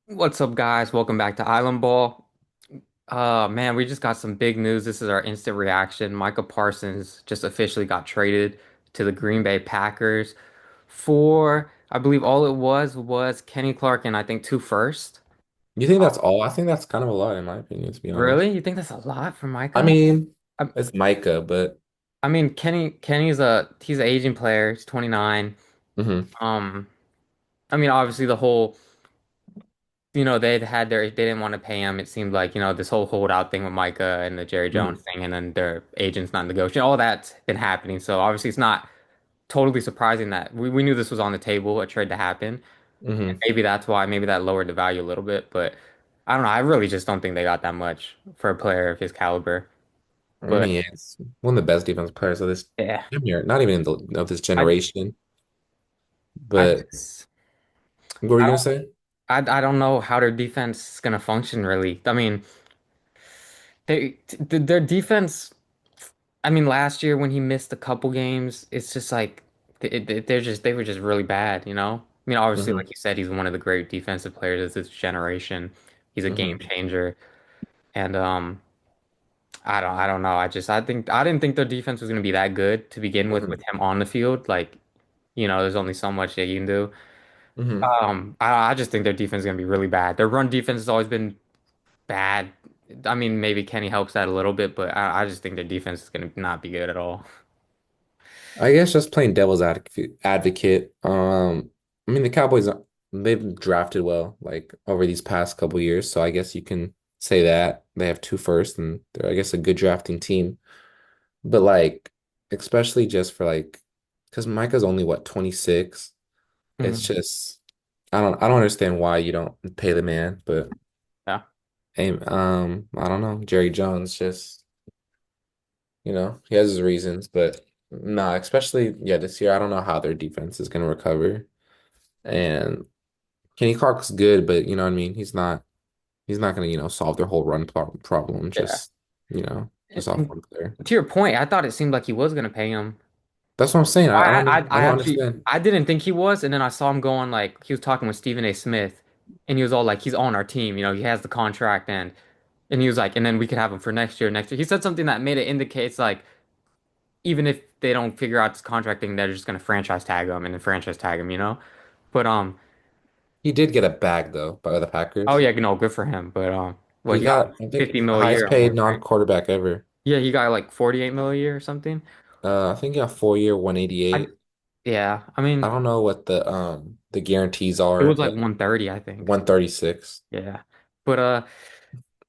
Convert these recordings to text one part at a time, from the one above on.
What's up, guys? Welcome back to Island Ball. Man, we just got some big news. This is our instant reaction. Micah Parsons just officially got traded to the Green Bay Packers for, I believe all it was Kenny Clark and I think two first. You think that's all? I think that's kind of a lot in my opinion, to be honest. Really? You think that's a lot for I Micah? mean, I, it's Micah, but I mean, Kenny's he's an aging player. He's 29. hmm Um, I mean, obviously the whole they didn't want to pay him. It seemed like, this whole holdout thing with Micah and the Jerry Jones hmm thing, and then their agents not negotiating. All that's been happening. So obviously it's not totally surprising that we knew this was on the table, a trade to happen. And hmm maybe that's why, maybe that lowered the value a little bit. But I don't know. I really just don't think they got that much for a player of his caliber. I But mean, it's one of the best defensive players of this yeah, damn near, not even in of this I generation. I But just what were I you gonna don't say? I don't know how their defense is gonna function really. I mean, their defense. I mean, last year when he missed a couple games, it's just like they were just really bad, you know? I mean, obviously, hmm like you said, he's one of the great defensive players of this generation. He's a game hmm changer. And I don't know. I didn't think their defense was gonna be that good to begin with hmm him on the field. Like, there's only so much that you can do. hmm I just think their defense is gonna be really bad. Their run defense has always been bad. I mean, maybe Kenny helps that a little bit, but I just think their defense is gonna not be good at all. I guess just playing devil's advocate. I mean, the Cowboys, they've drafted well, like over these past couple years. So I guess you can say that they have two first, and they're, I guess, a good drafting team. But like, especially just for like, because Micah's only what, 26. It's Mhm. just, I don't understand why you don't pay the man. But Yeah. I don't know. Jerry Jones just, he has his reasons, but nah, especially yeah, this year I don't know how their defense is gonna recover. And Kenny Clark's good, but you know what I mean. He's not gonna solve their whole problem. Yeah. Just off And one player. to your point, I thought it seemed like he was gonna pay him. That's what I'm saying. I I don't actually understand. I didn't think he was, and then I saw him going like he was talking with Stephen A. Smith, and he was all like he's on our team, he has the contract, and he was like, and then we could have him for next year, next year. He said something that made it indicates like even if they don't figure out this contract thing, they're just gonna franchise tag him and then franchise tag him. But He did get a bag though by the oh Packers. yeah, no, good for him. But He he got got, I think, 50 mil a highest year paid almost, right? non-quarterback ever. Yeah, he got like 48 mil a year or something. I think he got 4 year, I 188. Yeah, I I mean. don't know what the guarantees It are, was like but 130, I think. 136. Yeah. But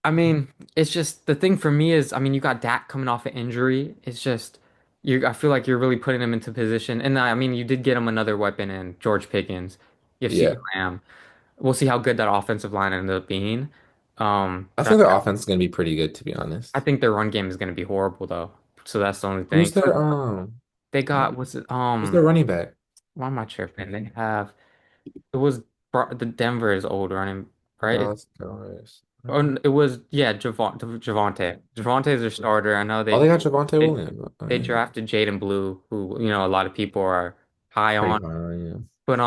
I mean, it's just the thing for me is, I mean, you got Dak coming off an injury. It's just I feel like you're really putting him into position. And I mean, you did get him another weapon in George Pickens. You have CeeDee Yeah. Lamb. We'll see how good that offensive line ended up being. I But think their offense is gonna be pretty good, to be I honest. think their run game is going to be horrible though. So that's the only thing. Who's So their they got what's it who's their running back? why am I tripping? They have it was the Denver's old running, right? Dallas Cowboys. It was yeah, Javante. Javante is their starter. I know Oh, they got Javonte they, Williams. Oh, they yeah. drafted Jaden Blue, who a lot of people are high Pretty on. high, yeah. But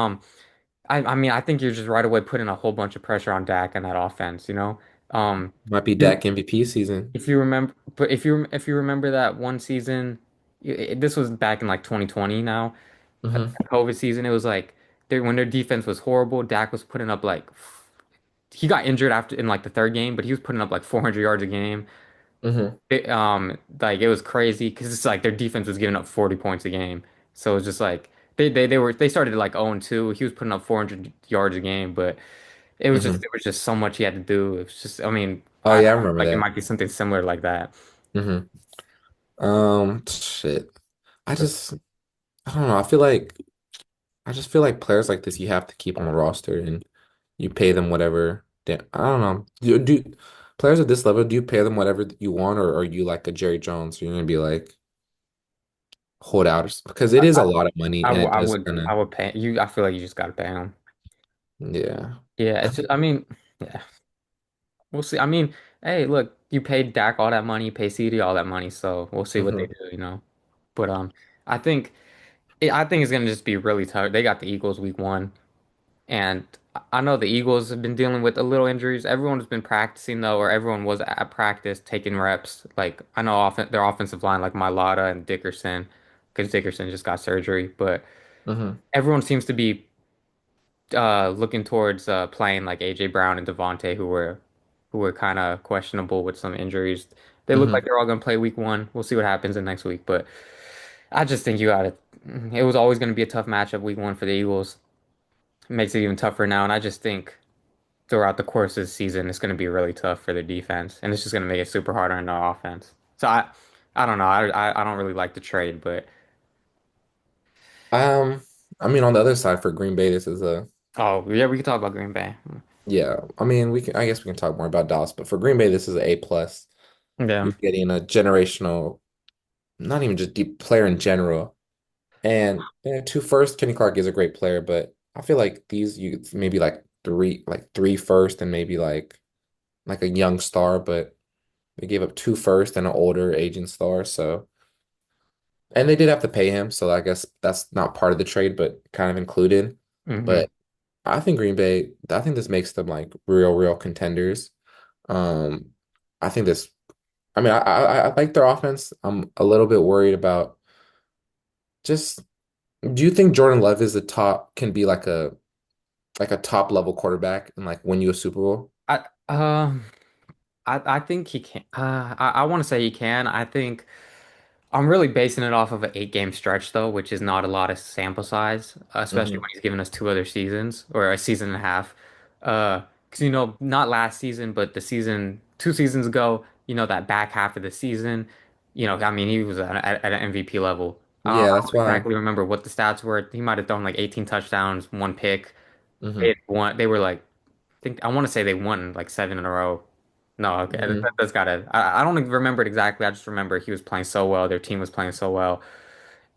I mean I think you're just right away putting a whole bunch of pressure on Dak and that offense. Might be You Dak MVP season. if you remember, but if you remember that one season, this was back in like 2020 now, hmm COVID season. It was like when their defense was horrible, Dak was putting up like he got injured after in like the third game, but he was putting up like 400 yards a game. hmm Like it was crazy because it's like their defense was giving up 40 points a game. So it was just like they started like 0-2. He was putting up 400 yards a game, but hmm there was just so much he had to do. It was just I mean, Oh I yeah, I feel remember like it that. might be something similar like that. hmm Shit. I But just, I don't know. I just feel like players like this you have to keep on the roster and you pay them whatever. I don't know. Do players at this level, do you pay them whatever you want, or are you like a Jerry Jones? You're gonna be like hold out because it is a lot of money and it does kind I of would pay you. I feel like you just got to pay him. yeah. Yeah, it's just, I mean, yeah, we'll see. I mean, hey, look, you paid Dak all that money, you pay CD all that money, so we'll see what they hmm do. But I think. I think it's gonna just be really tough. They got the Eagles week 1. And I know the Eagles have been dealing with a little injuries. Everyone's been practicing though, or everyone was at practice taking reps. Like I know their offensive line, like Mailata and Dickerson, because Dickerson just got surgery, but Hmm. everyone seems to be looking towards playing like AJ Brown and Devontae, who were kind of questionable with some injuries. They look like Hmm. they're all gonna play week one. We'll see what happens in next week, but I just think you got it. It was always going to be a tough matchup week one for the Eagles. It makes it even tougher now, and I just think throughout the course of the season, it's going to be really tough for their defense, and it's just going to make it super hard on their offense. So I don't know. I don't really like the trade, but Um, I mean, on the other side for Green Bay, this is a oh yeah, we can talk about Green Bay. yeah. I mean, we can. I guess we can talk more about Dallas, but for Green Bay, this is an A plus. Yeah. You're getting a generational, not even just deep player in general. And two first, Kenny Clark is a great player, but I feel like these you maybe like three first and maybe like a young star, but they gave up two first and an older aging star. So and they did have to pay him, so I guess that's not part of the trade, but kind of included. Hmm. But I think Green Bay, I think this makes them like real contenders. Um, I think this. I mean, I like their offense. I'm a little bit worried about just. Do you think Jordan Love is the top can be like a top level quarterback and like win you a Super Bowl? I um I think he can. I want to say he can. I think. I'm really basing it off of an 8 game stretch though, which is not a lot of sample size, especially Hmm. when he's given us two other seasons or a season and a half. Because not last season, but the season 2 seasons ago, that back half of the season, I mean, he was at an MVP level. Yeah, I that's don't why. exactly remember what the stats were. He might have thrown like 18 touchdowns, one pick. They Hmm. had won. They were like, I want to say they won like seven in a row. No, okay, Hmm. that's gotta. I don't even remember it exactly. I just remember he was playing so well. Their team was playing so well,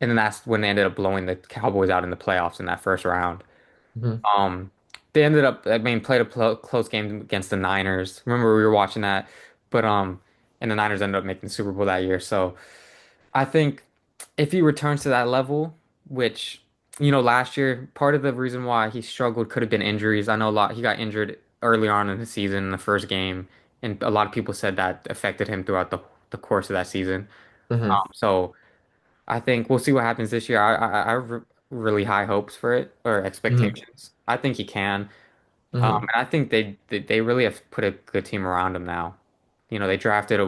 and then that's when they ended up blowing the Cowboys out in the playoffs in that first round. Hmm. Um, they ended up, I mean, played a close game against the Niners. Remember we were watching that, but and the Niners ended up making the Super Bowl that year. So I think if he returns to that level, which, last year, part of the reason why he struggled could have been injuries. I know a lot, he got injured early on in the season in the first game, and a lot of people said that affected him throughout the course of that season. Hmm. So I think we'll see what happens this year. I have really high hopes for it or Hmm. expectations. I think he can. Hmm. And I think they really have put a good team around him now. They drafted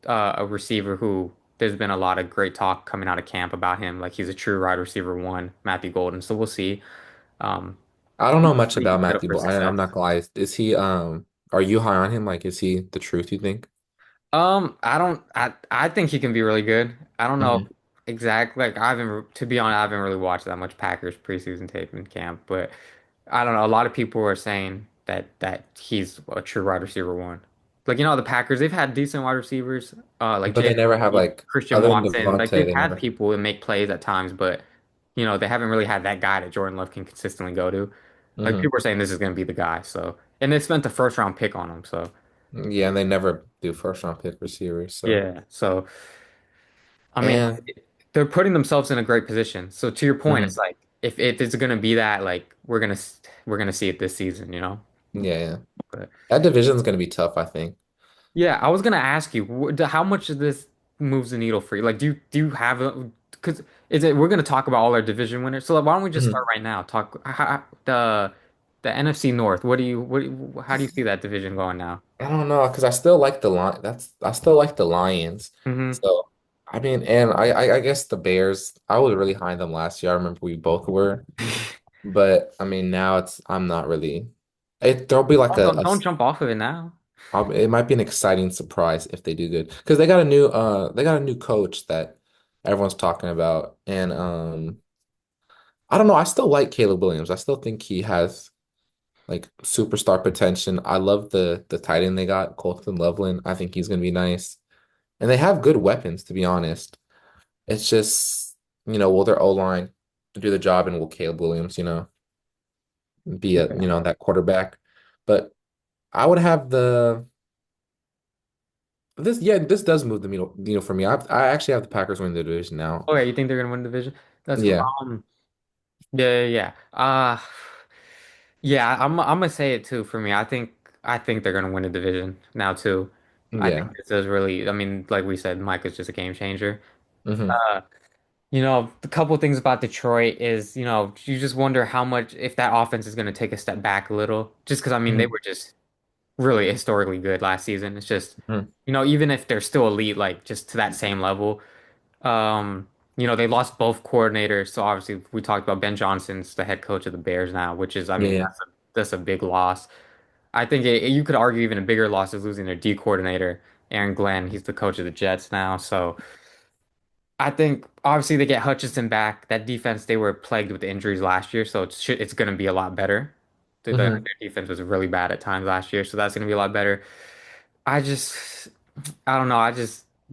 a receiver who there's been a lot of great talk coming out of camp about him, like he's a true wide receiver one, Matthew Golden. So we'll see. Um, I don't know much Pretty about set up Matthew, for but I'm success. not gonna lie. Is he are you high on him? Like, is he the truth, you think? I don't. I think he can be really good. I don't know Hmm. exactly. Like to be honest, I haven't really watched that much Packers preseason tape in camp, but I don't know. A lot of people are saying that he's a true wide receiver one. Like the Packers, they've had decent wide receivers, like But they Jalen never have Reed, like Christian other than Watson. Like Devontae, they've they had never. people that make plays at times, but they haven't really had that guy that Jordan Love can consistently go to. Like Hmm. people are saying this is going to be the guy. So, and they spent the first round pick on him. So Yeah, and they never do first round pick receivers. So yeah. So I mean, and they're putting themselves in a great position. So to your point, it's mhm. like if it's going to be that, like we're gonna see it this season. Yeah, yeah. But That division's gonna be tough, I think. yeah, I was gonna ask you, how much of this moves the needle for you? Like, do you have a? Because we're gonna talk about all our division winners. So like, why don't we just start Mhm. right now? Talk the NFC North. How do you see that division going now? I don't know, because I still like the Lion. I still like the Lions. Hmm. So I mean, and I guess the Bears. I was really high on them last year. I remember we both were, but I mean now I'm not really. There'll be like Don't jump off of it now. it might be an exciting surprise if they do good because they got a new coach that everyone's talking about, and I don't know. I still like Caleb Williams. I still think he has like superstar potential. I love the tight end they got, Colton Loveland. I think he's gonna be nice. And they have good weapons, to be honest. It's just, will their O-line do the job and will Caleb Williams, be that quarterback. But I would have this does move the needle for me. I actually have the Packers winning the division now. Okay, you think they're gonna win the division? That's cool. Yeah. Yeah, yeah, yeah. Yeah, I'm gonna say it too for me. I think they're gonna win the division now too. I think Yeah. this is really, I mean, like we said, Mike is just a game changer. Hmm. Uh, the couple things about Detroit is, you just wonder how much if that offense is gonna take a step back a little. Just because I mean they Hmm. were just really historically good last season. It's just, Hmm. even if they're still elite, like just to that same level. Um, they lost both coordinators, so obviously we talked about Ben Johnson's the head coach of the Bears now, which is, I Yeah, mean, yeah. that's a big loss. I think you could argue even a bigger loss is losing their D coordinator, Aaron Glenn. He's the coach of the Jets now, so I think obviously they get Hutchinson back. That defense, they were plagued with injuries last year, so it's going to be a lot better. Their Hmm. defense was really bad at times last year, so that's going to be a lot better. I just, I don't know.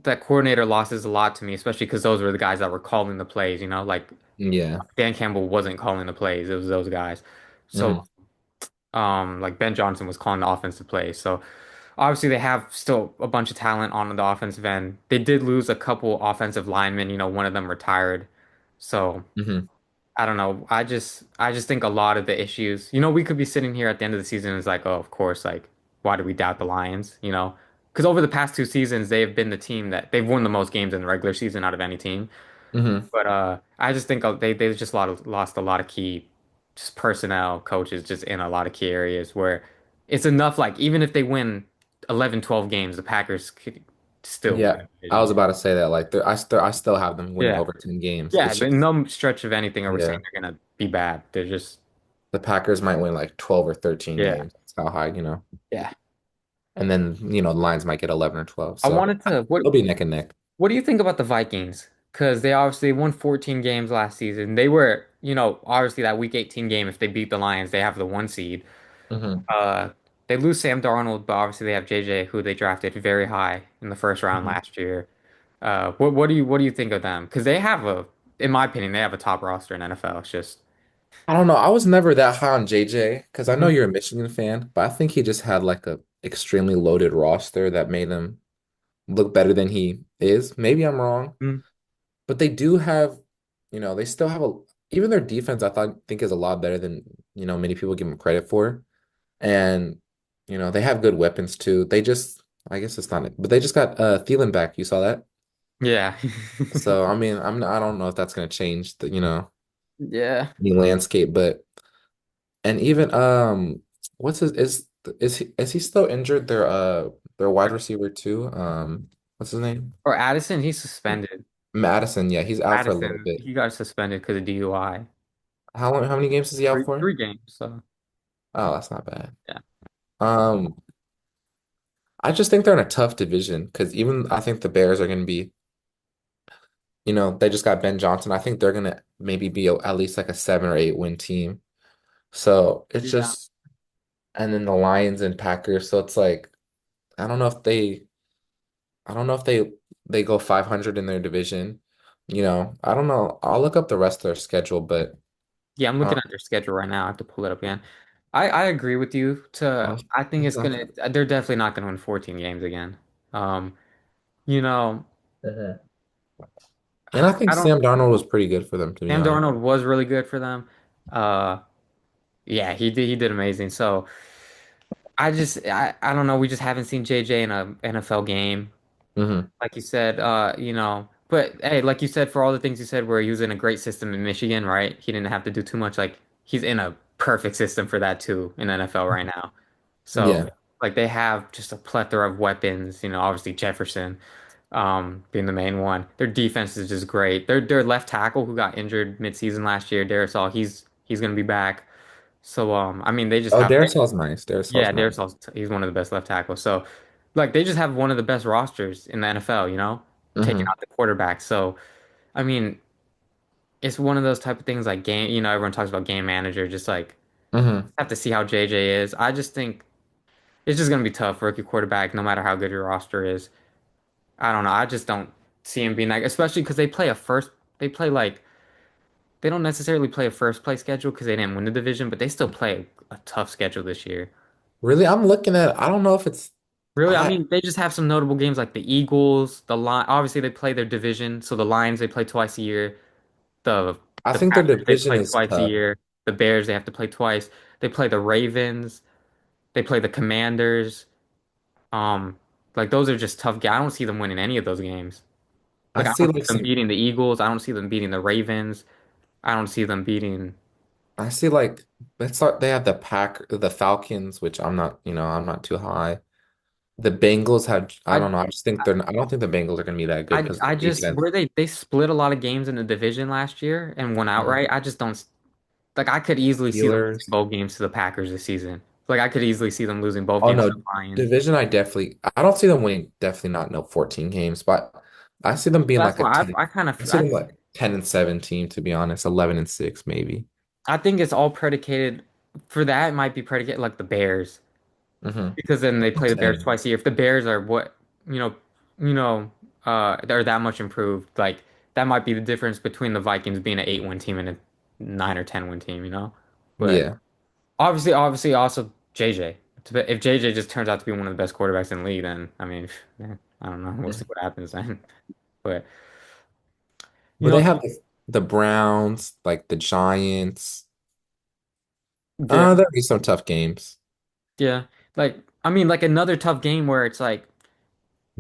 That coordinator losses a lot to me, especially because those were the guys that were calling the plays, like Yeah. Dan Campbell wasn't calling the plays. It was those guys. So, Hmm. like Ben Johnson was calling the offensive plays. So obviously they have still a bunch of talent on the offensive end. They did lose a couple offensive linemen, one of them retired. So Hmm. I don't know. I just think a lot of the issues, we could be sitting here at the end of the season and it's like, oh, of course, like why do we doubt the Lions, Because over the past 2 seasons, they've been the team that they've won the most games in the regular season out of any team. Hmm. But I just think they've just lost a lot of key just personnel coaches just in a lot of key areas where it's enough like even if they win 11, 12 games, the Packers could still win Yeah. the I was division. about to say that. Like, I still have them winning Yeah. over 10 games. Yeah, It's but in just, no stretch of anything are we saying yeah. they're gonna be bad. They're just The Packers might win like 12 or 13 yeah. games. That's how high. Yeah. And then, the Lions might get 11 or 12. I So wanted to it'll be neck and neck. what do you think about the Vikings? Because they obviously won 14 games last season. They were, obviously that week 18 game, if they beat the Lions, they have the 1 seed. Hmm. Uh, they lose Sam Darnold, but obviously they have JJ, who they drafted very high in the first round Hmm. last year. What do you think of them? Because in my opinion, they have a top roster in NFL. It's just I don't know. I was never that high on JJ because I know Mhm. you're a Michigan fan, but I think he just had like a extremely loaded roster that made him look better than he is. Maybe I'm wrong, Mhm. but they do have, they still have even their defense I think is a lot better than, many people give them credit for. And, they have good weapons too. I guess it's not, but they just got Thielen back. You saw that? Yeah, So, I mean, I don't know if that's going to change yeah. the landscape, but and even what's his is he still injured? Their wide receiver too. What's his name? Or Addison, he's suspended. Madison. Yeah, he's out for a little Addison, bit. he got suspended because of DUI. How many games is he out Three, for? three games. So Oh, that's not bad. yeah, Um, I just think they're in a tough division because even I think the Bears are going to be, they just got Ben Johnson. I think they're going to maybe be at least like a 7 or 8 win team. So it's yeah, just, and then the Lions and Packers. So it's like, I don't know if they, I don't know if they go 500 in their division. I don't know. I'll look up the rest of their schedule, but yeah. I'm uh, looking at their schedule right now. I have to pull it up again. I agree with you. I think it's so- gonna. They're definitely not gonna win 14 games again. Um, you know, Mhm. And I think I don't. Sam Darnold was pretty good for them, to be Sam honest. Darnold was really good for them. Uh, yeah, he did amazing. So I don't know. We just haven't seen JJ in a NFL game. Hmm. Like you said, but hey, like you said, for all the things you said, where he was in a great system in Michigan, right? He didn't have to do too much. Like he's in a perfect system for that too in NFL right now. So Yeah. like they have just a plethora of weapons. Obviously Jefferson, being the main one. Their defense is just great. Their left tackle who got injured midseason last year, Darisaw, he's gonna be back. So I mean they just Oh, have Darisaw's nice. yeah, Darisaw's nice. Darisaw, he's one of the best left tackles. So like they just have one of the best rosters in the NFL, taking Hmm. out the quarterback. So I mean, it's one of those type of things like game, everyone talks about game manager, just like Hmm. have to see how JJ is. I just think it's just gonna be tough, rookie quarterback, no matter how good your roster is. I don't know. I just don't see him being like, especially because they play like they don't necessarily play a first place schedule because they didn't win the division, but they still play a tough schedule this year. Really, I'm looking at. I don't know if it's. Really, I I mean, they just have some notable games like the Eagles, the Lion. Obviously, they play their division, so the Lions they play twice a year. The I the think their Packers they division play is twice a tough. year. The Bears they have to play twice. They play the Ravens. They play the Commanders. Um, like those are just tough games. I don't see them winning any of those games. I Like I see don't see like them some beating the Eagles. I don't see them beating the Ravens. I don't see them beating. I see like let's start they have the Falcons, which I'm not too high. The Bengals have I I don't know, I don't think the Bengals are gonna be that good because I the just defense. where they split a lot of games in the division last year and won Mhm. outright. I just don't like. I could easily see them losing Steelers. both games to the Packers this season. Like I could easily see them losing both Oh games to no, the Lions. division I don't see them winning definitely not no 14 games, but I see them being That's like a why 10. I kind I of see them like 10-7 team to be honest, 11-6 maybe. I think it's all predicated for that. It might be predicated like the Bears because then they play the Bears 10. twice a year. If the Bears are what you know, you know, they're that much improved, like that might be the difference between the Vikings being an 8-win team and a 9 or 10 win team. But Yeah. obviously, also JJ. If JJ just turns out to be one of the best quarterbacks in the league, then I mean, I don't know. We'll see what happens then. But you But know, they have the Browns, like the Giants. yeah, There'll be some tough games. yeah. Like I mean, like another tough game where it's like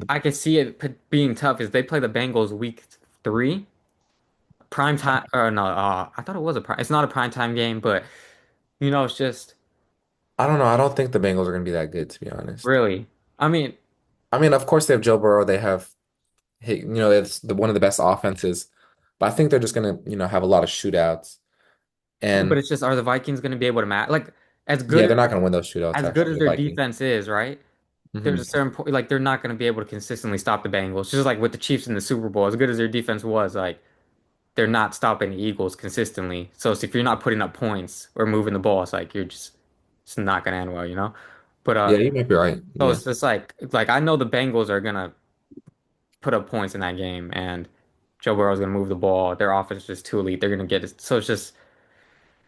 I could see it being tough is they play the Bengals week 3, prime time. Or no, I thought it was a prime. It's not a prime time game, but it's just I don't know. I don't think the Bengals are going to be that good, to be honest. really. I mean, I mean, of course they have Joe Burrow. They have, it's one of the best offenses. But I think they're just going to, have a lot of shootouts. but And it's just are the Vikings going to be able to match? Like as good yeah, as they're not going to win those shootouts, as good actually, as the their Vikings. defense is, right? There's a Hmm. certain point, like they're not going to be able to consistently stop the Bengals. Just like with the Chiefs in the Super Bowl, as good as their defense was, like they're not stopping the Eagles consistently. So if you're not putting up points or moving the ball, it's like it's not going to end well. But Yeah, you might be right. so Yeah. it's just like I know the Bengals are gonna put up points in that game, and Joe Burrow's gonna move the ball. Their offense is just too elite. They're gonna get it. So it's just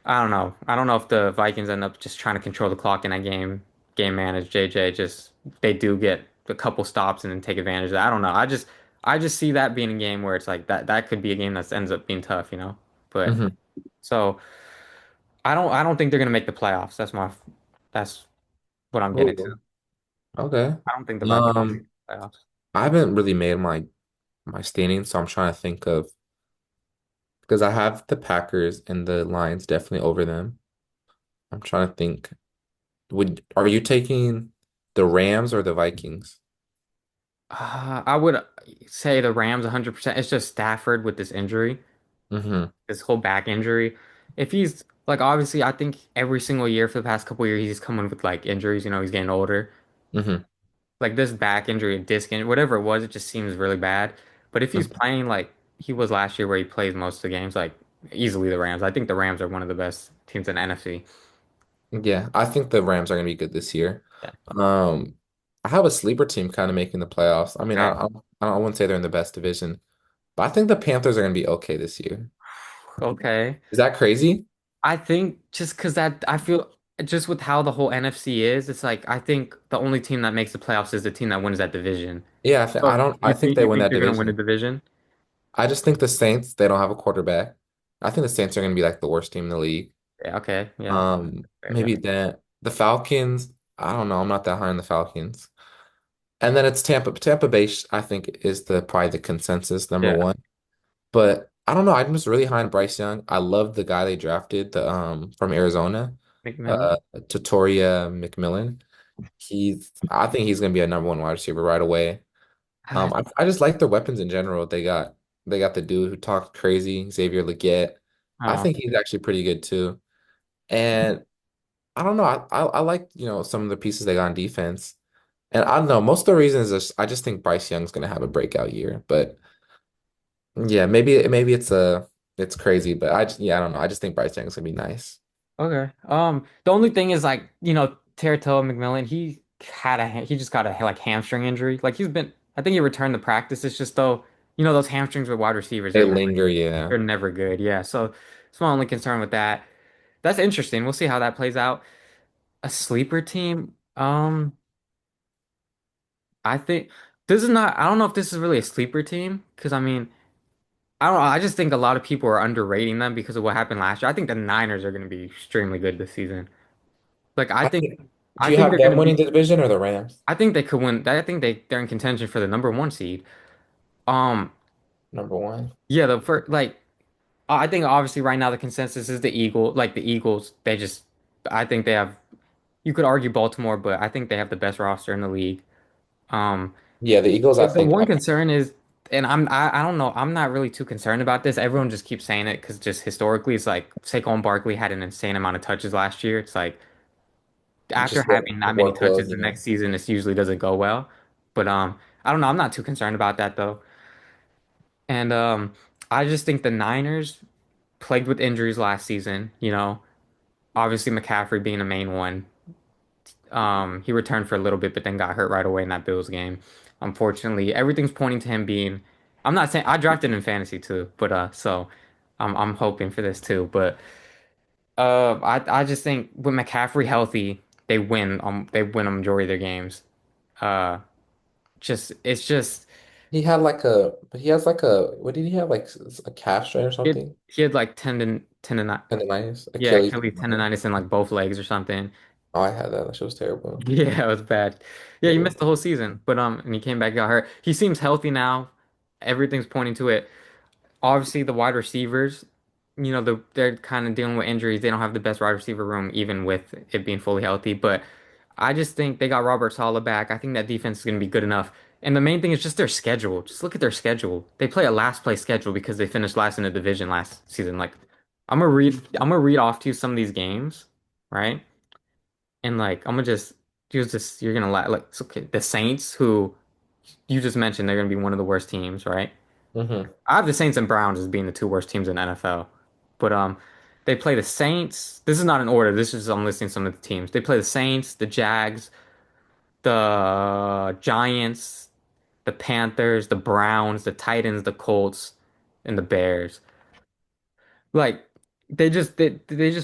I don't know. I don't know if the Vikings end up just trying to control the clock in that game manage JJ. Just they do get a couple stops and then take advantage of that. I don't know. I just see that being a game where it's like that could be a game that ends up being tough. But Hmm. so I don't think they're gonna make the playoffs. That's what I'm getting to. Oh, okay. I don't think the Vikings make Um, the playoffs. I haven't really made my standing, so I'm trying to think of because I have the Packers and the Lions definitely over them. I'm trying to think. Are you taking the Rams or the Vikings? I would say the Rams 100%. It's just Stafford with this injury, Hmm. this whole back injury. If he's like, obviously, I think every single year for the past couple years, he's coming with like injuries. He's getting older. Hmm. Like this back injury, disc injury, whatever it was, it just seems really bad. But if he's playing like he was last year, where he plays most of the games, like easily the Rams. I think the Rams are one of the best teams in the NFC. Yeah, I think the Rams are going to be good this year. Yeah. Um, I have a sleeper team kind of making the playoffs. I mean, Okay. I wouldn't say they're in the best division, but I think the Panthers are going to be okay this year. Okay. Is that crazy? I think just because that I feel just with how the whole NFC is, it's like I think the only team that makes the playoffs is the team that wins that division. Yeah, So I you think think they you win think that they're gonna win the division. division? I just think the Saints, they don't have a quarterback. I think the Saints are going to be like the worst team in the league. Yeah, okay, yeah. Yeah. Maybe that the Falcons. I don't know. I'm not that high on the Falcons. And then it's Tampa. Tampa Bay, I think, is the probably the consensus number Yeah. one. But I don't know. I'm just really high on Bryce Young. I love the guy they drafted, the from Arizona, McMillan. Tutoria McMillan. I think he's gonna be a number one wide receiver right away. Ah, I just like their weapons in general. They got the dude who talks crazy, Xavier Legette. I oh, think he's actually pretty good too. And I don't know. I like, some of the pieces they got on defense. And I don't know. Most of the reasons is I just think Bryce Young's gonna have a breakout year. But yeah, maybe it's crazy, but I don't know. I just think Bryce Young's gonna be nice. okay. The only thing is like Terratella McMillan. He just got a like hamstring injury. Like I think he returned to practice. It's just though those hamstrings with wide receivers, They linger, yeah. they're never good. Yeah, so it's my only concern with that. That's interesting. We'll see how that plays out. A sleeper team. I think this is not. I don't know if this is really a sleeper team because I mean, I don't know. I just think a lot of people are underrating them because of what happened last year. I think the Niners are going to be extremely good this season. Like I think, I do you think have they're them gonna winning be the division or the Rams? I think they could win. I think they're in contention for the number one seed. Um, Number one. yeah, the first like I think obviously right now the consensus is the Eagles. They just I think they have. You could argue Baltimore, but I think they have the best roster in the league. Um, Yeah, the Eagles, I the think. one concern is, and I don't know, I'm not really too concerned about this. Everyone just keeps saying it because just historically, it's like Saquon Barkley had an insane amount of touches last year. It's like after Just having the that many touches, workload, the next season it usually doesn't go well. But I don't know. I'm not too concerned about that though. And I just think the Niners plagued with injuries last season. Obviously McCaffrey being the main one. He returned for a little bit, but then got hurt right away in that Bills game. Unfortunately, everything's pointing to him being. I'm not saying I drafted in fantasy too, but so I'm hoping for this too. But I just think with McCaffrey healthy, they win a majority of their games. Uh, it's just he has like a, what did he have? Like a calf strain or something? he had like tendon Tendonitis, yeah Achilles. Achilles tendonitis in like both legs or something. Oh, I had that. That shit was terrible. Yeah, it was bad. Yeah, he Yeah. missed the whole season, but and he came back, got hurt. He seems healthy now. Everything's pointing to it. Obviously, the wide receivers, they're kind of dealing with injuries. They don't have the best wide receiver room, even with it being fully healthy. But I just think they got Robert Saleh back. I think that defense is going to be good enough. And the main thing is just their schedule. Just look at their schedule. They play a last place schedule because they finished last in the division last season. Like, I'm gonna read off to you some of these games, right? And like, I'm gonna just use this. You're gonna like, it's okay. The Saints, who you just mentioned, they're gonna be one of the worst teams, right? Hmm. I have the Saints and Browns as being the two worst teams in the NFL. But they play the Saints. This is not in order. This is I'm listing some of the teams. They play the Saints, the Jags, the Giants, the Panthers, the Browns, the Titans, the Colts, and the Bears. Like they just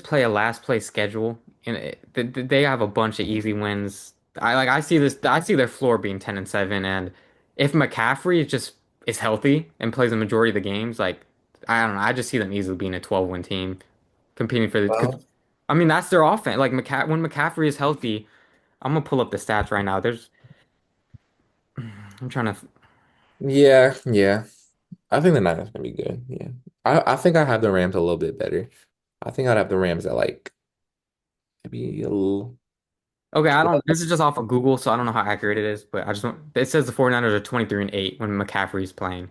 play a last place schedule, and they have a bunch of easy wins. I see their floor being 10-7, and if McCaffrey is healthy and plays the majority of the games, like I don't know, I just see them easily being a 12-win team competing for the. Cause, Well, I mean that's their offense. Like when McCaffrey is healthy, I'm gonna pull up the stats right now. I'm trying to. yeah, yeah. I think the Niners gonna be good. Yeah. I think I have the Rams a little bit better. I think I'd have the Rams at like maybe a little Okay, I 12. don't. This is just off of Google, so I don't know how accurate it is, but I just want. It says the 49ers are 23-8 when McCaffrey's playing.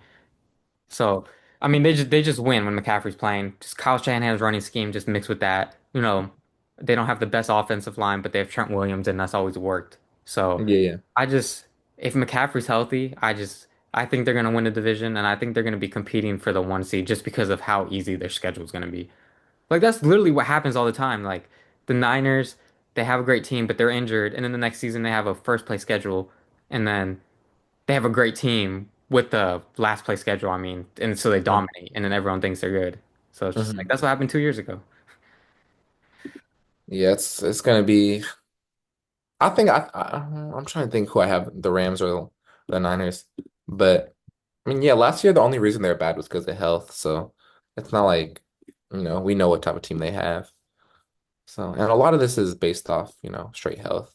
So, I mean, they just win when McCaffrey's playing. Just Kyle Shanahan's running scheme just mixed with that. They don't have the best offensive line, but they have Trent Williams, and that's always worked. So, Yeah, yeah. I just if McCaffrey's healthy, I think they're gonna win the division, and I think they're gonna be competing for the one seed just because of how easy their schedule is gonna be. Like that's literally what happens all the time. Like the Niners, they have a great team, but they're injured, and then the next season they have a first place schedule, and then they have a great team with the last place schedule. I mean, and so they dominate, and then everyone thinks they're good. So it's just like Hmm. that's what happened 2 years ago. Yeah, it's gonna be. I think I'm trying to think who I have, the Rams or the Niners. But I mean, yeah, last year the only reason they're bad was because of health. So it's not like, we know what type of team they have. So, and a lot of this is based off, straight health.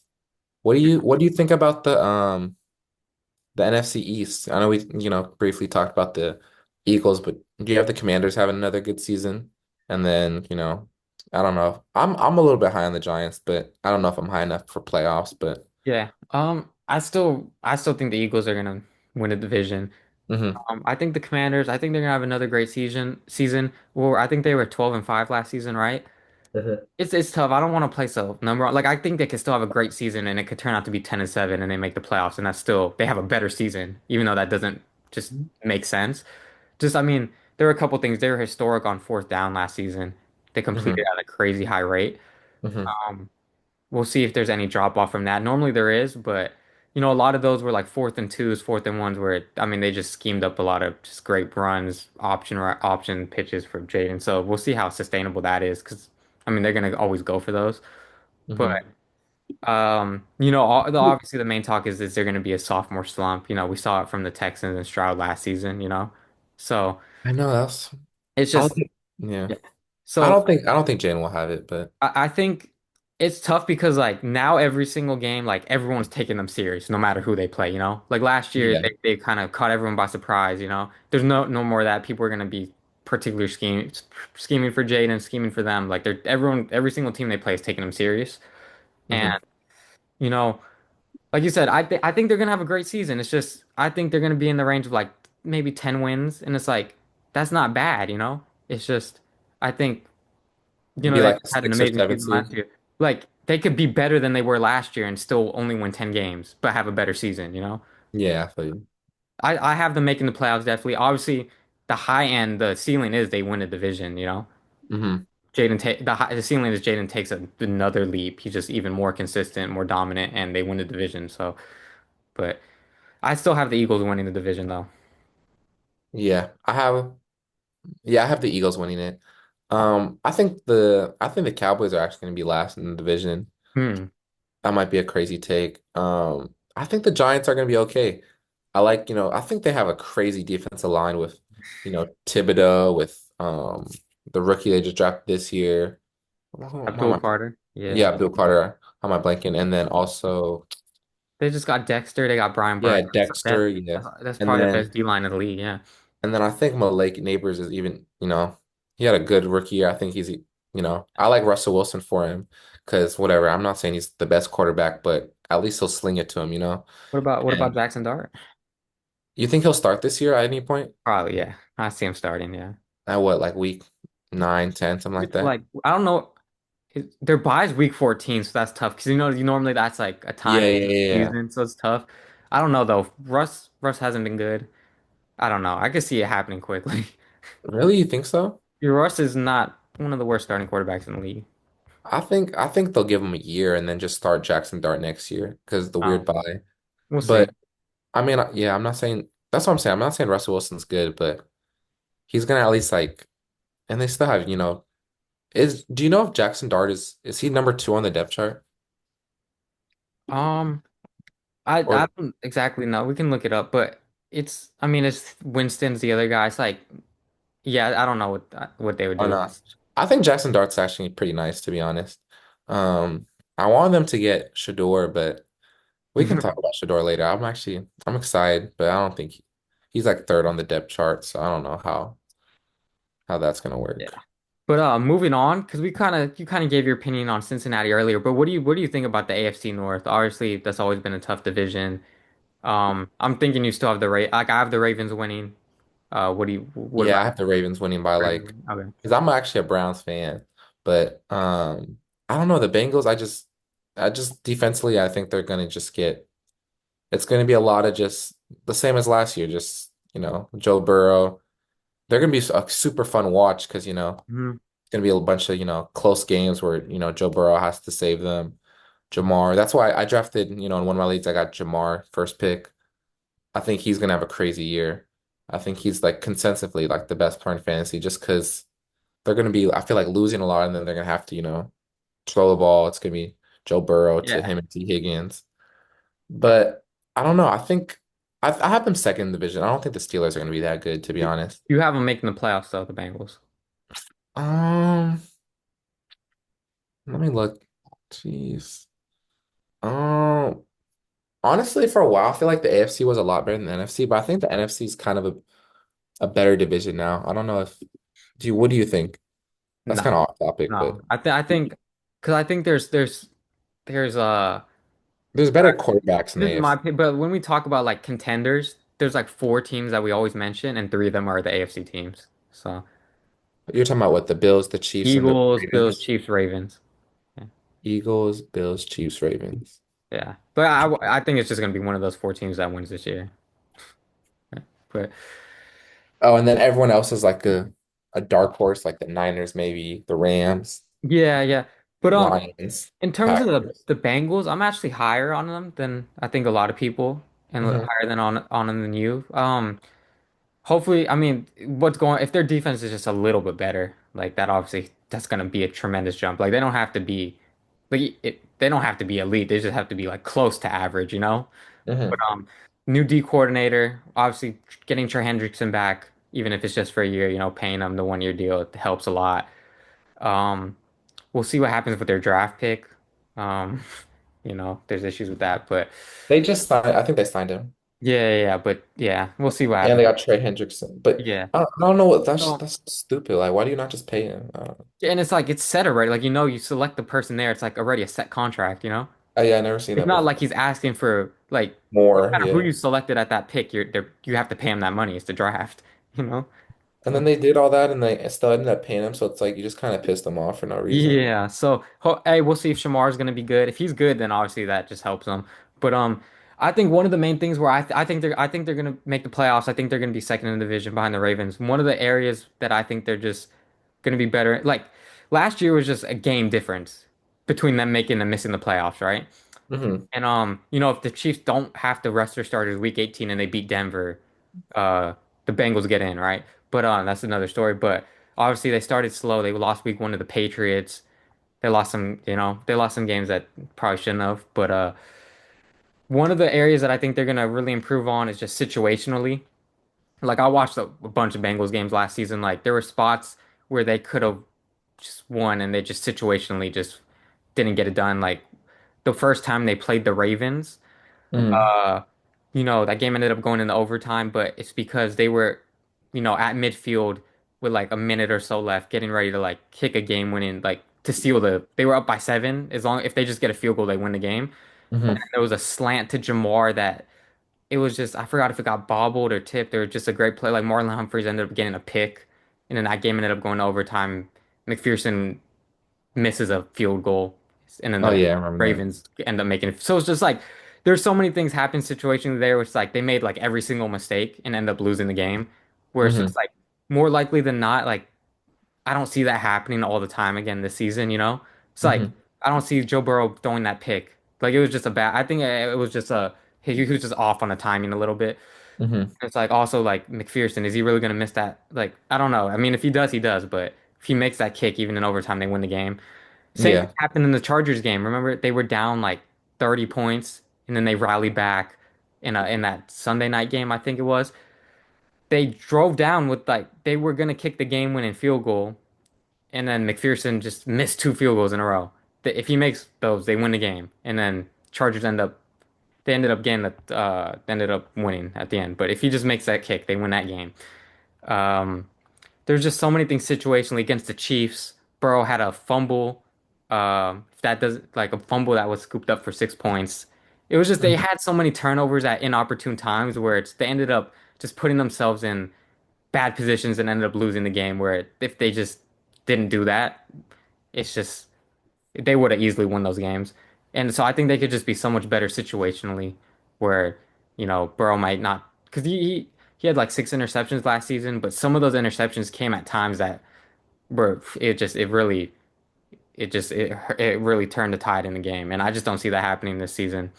What do you think about the NFC East? I know we, briefly talked about the Eagles, but do you have the Commanders having another good season? And then, I don't know. I'm a little bit high on the Giants, but I don't know if I'm high enough for playoffs, but Yeah. I still think the Eagles are gonna win the division. hmm. I think the Commanders. I think they're gonna have another great season. Well, I think they were 12-5 last season, right? Hmm. It's tough. I don't want to place a number on. Like I think they could still have a great season, and it could turn out to be 10-7, and they make the playoffs, and that's still they have a better season, even though that doesn't just make sense. Just I mean, there were a couple things. They were historic on fourth down last season. They completed Hmm. at a crazy high rate. Hmm. Um, we'll see if there's any drop off from that. Normally there is, but a lot of those were like fourth and twos, fourth and ones, where I mean they just schemed up a lot of just great runs, option pitches for Jaden. So we'll see how sustainable that is, because I mean they're gonna always go for those. But Hmm. obviously the main talk is there going to be a sophomore slump? We saw it from the Texans and Stroud last season. So I know it's I just don't think, yeah. yeah. I So don't think I don't think Jalen will have it, but I think. It's tough because like now every single game, like everyone's taking them serious, no matter who they play, you know? Like last year Yeah. they kind of caught everyone by surprise, you know? There's no more of that. People are gonna be particularly scheming for Jaden, scheming for them. Like they're everyone every single team they play is taking them serious. And, Hmm. you know, like you said, I think they're gonna have a great season. It's just I think they're gonna be in the range of like maybe 10 wins, and it's like that's not bad, you know? It's just I think Be they like just a had an 6 or 7 amazing season seed. last year. Like they could be better than they were last year and still only win 10 games, but have a better season, you know? Yeah, I feel you. I have them making the playoffs definitely. Obviously, the high end, the ceiling is they win a division, you know? Hmm. The ceiling is Jaden takes another leap. He's just even more consistent, more dominant, and they win the division. So, but I still have the Eagles winning the division though. Yeah, I have the Eagles winning it. I think the Cowboys are actually going to be last in the division. Hmm. That might be a crazy take. I think the Giants are going to be okay. I think they have a crazy defensive line with, Thibodeau, with the rookie they just drafted this year. Why am Abdul I? Carter. Yeah. Yeah, Bill Carter. How am I blanking? And then also, They just got Dexter. They got Brian yeah, Burns. Dexter. Yeah, That's and probably the best then D line in the league. Yeah. and then I think Malik Neighbors is even. He had a good rookie year. I think I like Russell Wilson for him because whatever. I'm not saying he's the best quarterback, but at least he'll sling it to him. What about And Jackson Dart? you think he'll start this year at any point? Probably, yeah. I see him starting, yeah. At what, like week 9, 10, something like that? Like, I don't know. Their bye's week 14, so that's tough because you normally that's like a Yeah, time yeah, in the yeah, yeah. season, so it's tough. I don't know though. Russ hasn't been good. I don't know. I could see it happening quickly. Really, you think so? Russ is not one of the worst starting quarterbacks in the league. I think they'll give him a year and then just start Jackson Dart next year because the weird Oh, bye. we'll see. But I mean, yeah, I'm not saying that's what I'm saying. I'm not saying Russell Wilson's good, but he's gonna at least and they still have, do you know if Jackson Dart is he number 2 on the depth chart? Um, I Or don't exactly know. We can look it up, but I mean it's Winston's the other guy. It's like yeah, I don't know what they would or do. not? I think Jackson Dart's actually pretty nice, to be honest. Um, I want them to get Shador, but we can talk about Shador later. I'm excited, but I don't think he's like third on the depth chart, so I don't know how that's gonna Yeah. work. But moving on, because you kind of gave your opinion on Cincinnati earlier, but what do you think about the AFC North? Obviously, that's always been a tough division. I'm thinking you still have I have the Ravens winning. What Yeah, about I have the Ravens winning by okay. because I'm actually a Browns fan, but I don't know the Bengals. I just defensively, I think they're gonna just get. It's gonna be a lot of just the same as last year. Just Joe Burrow. They're gonna be a super fun watch because Mhm. it's gonna be a bunch of close games where Joe Burrow has to save them. Jamar. That's why I drafted in one of my leagues I got Jamar first pick. I think he's gonna have a crazy year. I think he's like consensusly like the best player in fantasy just because they're gonna be I feel like losing a lot and then they're gonna have to throw the ball. It's gonna be Joe Burrow to Yeah. him and T Higgins. But I don't know. I have them second in the division. I don't think the Steelers are gonna be that good to be honest. You have them making the playoffs though, the Bengals. Um, Let me look. Jeez. Um, Honestly, for a while, I feel like the AFC was a lot better than the NFC, but I think the NFC is kind of a better division now. I don't know if what do you think? That's No, kind of off topic, but no. I think because I think there's there's better quarterbacks in the this is my AFC. opinion, but when we talk about like contenders, there's like four teams that we always mention, and three of them are the AFC teams. So You're talking about what the Bills, the Chiefs, and the Eagles, Bills, Ravens. Chiefs, Ravens. Yeah, Eagles, Bills, Chiefs, Ravens. yeah. But I think it's just gonna be one of those four teams that wins this year. But Oh, and then everyone else is like a dark horse, like the Niners, maybe the Rams, yeah, yeah. But Lions, in terms of Packers. the Bengals, I'm actually higher on them than I think a lot of people, and Hmm. higher than on them than you. Hopefully, I mean, if their defense is just a little bit better, like that, obviously, that's going to be a tremendous jump. Like they don't have to be elite. They just have to be like close to average, you know? But Hmm. new D coordinator, obviously, getting Trey Hendrickson back, even if it's just for a year, paying him the 1 year deal, it helps a lot. Um, we'll see what happens with their draft pick. Um, there's issues with that, but They just signed, I think they signed him. but yeah, we'll see what And they happens. got Trey Hendrickson. But Yeah. I don't know what So, that's stupid. Like, why do you not just pay him? and it's like it's set already. Like you select the person there. It's like already a set contract. Oh, yeah, I never seen It's that not like before. he's asking for like no More, matter who yeah. you selected at that pick, you have to pay him that money. It's the draft. You know. And So then they did all that and they still ended up paying him. So it's like you just kind of pissed them off for no reason. yeah. So hey, we'll see if Shamar's gonna be good. If he's good, then obviously that just helps him. But I think one of the main things where I think they're gonna make the playoffs. I think they're gonna be second in the division behind the Ravens. One of the areas that I think they're just gonna be better. Like last year was just a game difference between them making and missing the playoffs, right? Hmm. And if the Chiefs don't have to rest their starters week 18 and they beat Denver, uh the Bengals get in, right? But that's another story. But obviously they started slow. They lost week one to the Patriots. They lost some games that probably shouldn't have. But one of the areas that I think they're gonna really improve on is just situationally. Like I watched a bunch of Bengals games last season. Like there were spots where they could have just won and they just situationally just didn't get it done. Like the first time they played the Ravens. Hmm. Uh, that game ended up going into overtime, but it's because they were, at midfield with like a minute or so left, getting ready to like kick a game winning, like to seal they were up by 7. If they just get a field goal, they win the game. Hmm. There was a slant to Jamar that it was just, I forgot if it got bobbled or tipped or just a great play. Like Marlon Humphreys ended up getting a pick, and then that game ended up going to overtime. McPherson misses a field goal, and then Oh, the yeah, I remember that. Ravens end up making it. So it's just like there's so many things happen situations there, which like they made like every single mistake and end up losing the game. Where it's just Hmm. like more likely than not, like I don't see that happening all the time again this season. It's like Hmm. I don't see Joe Burrow throwing that pick. Like it was just a bad. I think it was just he was just off on the timing a little bit. Hmm. It's like also like McPherson, is he really gonna miss that? Like I don't know. I mean, if he does, he does. But if he makes that kick, even in overtime, they win the game. Same thing Yeah. happened in the Chargers game. Remember, they were down like 30 points, and then they rallied back in that Sunday night game, I think it was. They drove down with like they were gonna kick the game-winning field goal, and then McPherson just missed 2 field goals in a row. If he makes those, they win the game, and then Chargers ended up getting they ended up winning at the end. But if he just makes that kick, they win that game. Um, there's just so many things situationally against the Chiefs. Burrow had a fumble. That does like a fumble that was scooped up for 6 points. It was just they Mhm. had so many turnovers at inopportune times where they ended up just putting themselves in bad positions and ended up losing the game. Where if they just didn't do that, it's just they would have easily won those games. And so I think they could just be so much better situationally, where Burrow might not because he had like 6 interceptions last season, but some of those interceptions came at times that where it really turned the tide in the game, and I just don't see that happening this season.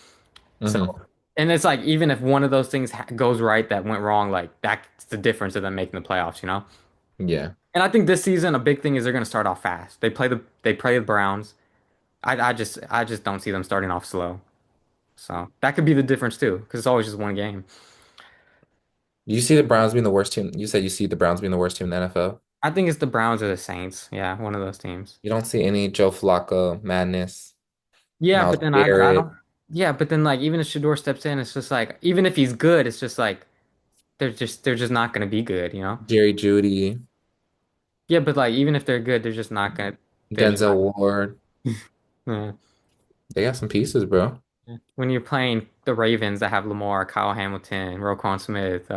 So, Hmm. and it's like even if one of those things goes right that went wrong, like that's the difference of them making the playoffs. Yeah. And I think this season a big thing is they're going to start off fast. They play the Browns. I just don't see them starting off slow. So that could be the difference too, because it's always just one game. You see the Browns being the worst team. You said you see the Browns being the worst team in the NFL. I think it's the Browns or the Saints. Yeah, one of those teams. You don't see any Joe Flacco madness, Yeah, Miles but then I Garrett, don't. Yeah, but then like even if Shador steps in, it's just like even if he's good, it's just like they're just not gonna be good. Jerry Judy, Yeah, but like even if they're good, they're just Denzel Ward. not. They got some pieces, bro. Yeah. When you're playing the Ravens that have Lamar, Kyle Hamilton, Roquan Smith,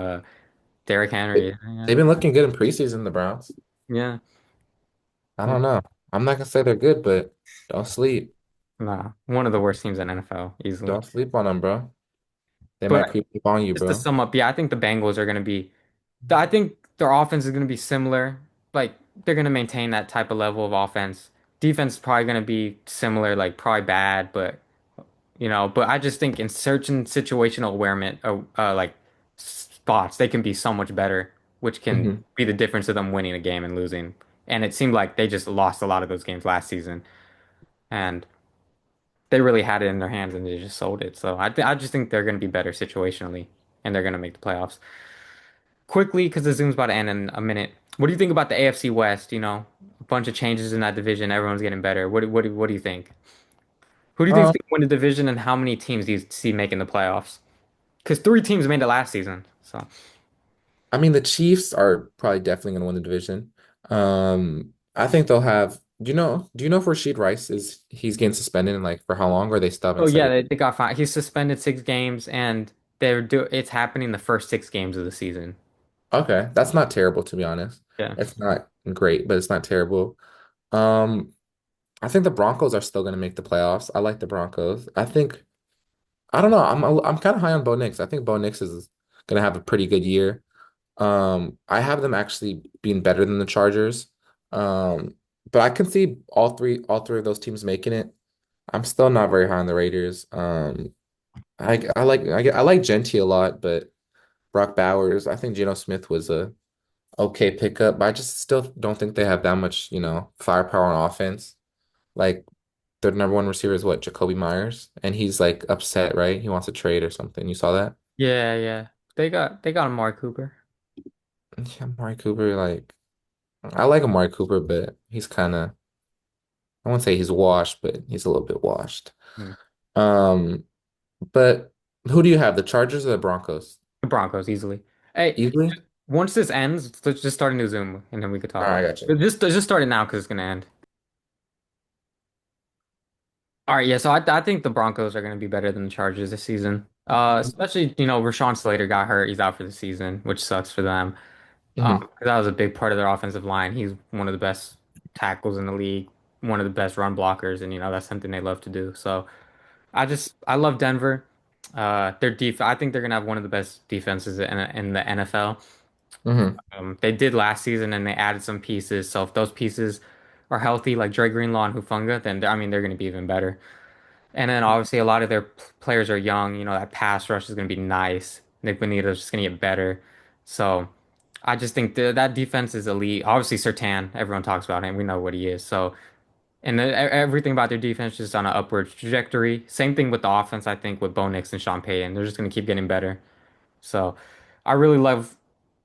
Derrick They- Henry. Yeah, They've been looking good in preseason, the Browns. yeah, I yeah. don't know. I'm not gonna say they're good, but don't sleep. Nah, one of the worst teams in NFL, easily. Don't sleep on them, bro. They might But creep up on you, just to bro. sum up, yeah, I think the Bengals are going to be. I think their offense is going to be similar. Like they're going to maintain that type of level of offense. Defense is probably going to be similar, like probably bad, but I just think in certain situational awareness, like spots, they can be so much better, which can Hmm. be the difference of them winning a game and losing. And it seemed like they just lost a lot of those games last season, and they really had it in their hands and they just sold it. So I just think they're going to be better situationally, and they're going to make the playoffs quickly because the Zoom's about to end in a minute. What do you think about the AFC West? A bunch of changes in that division. Everyone's getting better. What do you think? Who do you think is Um, going to win the division, and how many teams do you see making the playoffs? Because three teams made it last season. So, I mean, the Chiefs are probably definitely going to win the division. I think they'll have. Do you know if Rashid Rice is he's getting suspended and like for how long, or they still haven't oh said yeah, it? they got fined. He's suspended 6 games, and it's happening the first 6 games of the season. Okay, that's not terrible to be honest. Yeah. It's not great, but it's not terrible. Um, I think the Broncos are still going to make the playoffs. I like the Broncos. I don't know. I'm kind of high on Bo Nix. I think Bo Nix is going to have a pretty good year. I have them actually being better than the Chargers. Um, but I can see all three of those teams making it. I'm still not very high on the Raiders. I like Genty a lot, but Brock Bowers, I think Geno Smith was a okay pickup, but I just still don't think they have that much, firepower on offense. Like their number one receiver is what, Jacoby Myers, and he's like upset, right? He wants to trade or something. You saw that? Yeah, yeah. They got Amari Cooper. Yeah, Amari Cooper, like I like Amari Cooper, but he's kind of I won't say he's washed, but he's a little bit washed. Hmm. Um, but who do you have? The Chargers or the Broncos? The Broncos easily. Hey, Easily? once this ends, let's just start a new Zoom, and then we could All talk right, about I got it. you. Just start it now because it's gonna end. All right, yeah. So I think the Broncos are gonna be better than the Chargers this season. Especially Rashawn Slater got hurt. He's out for the season, which sucks for them. Hmm 'Cause that was a big part of their offensive line. He's one of the best tackles in the league, one of the best run blockers, and that's something they love to do. So I love Denver. I think they're gonna have one of the best defenses in the NFL. hmm They did last season, and they added some pieces. So if those pieces are healthy, like Dre Greenlaw and Hufanga, then I mean they're gonna be even better. And then obviously a lot of their players are young. That pass rush is gonna be nice. Nick Bonito is just gonna get better. So I just think that defense is elite. Obviously, Surtain, everyone talks about him. We know what he is. So, and everything about their defense is just on an upward trajectory. Same thing with the offense, I think, with Bo Nix and Sean Payton. They're just going to keep getting better. So, I really love,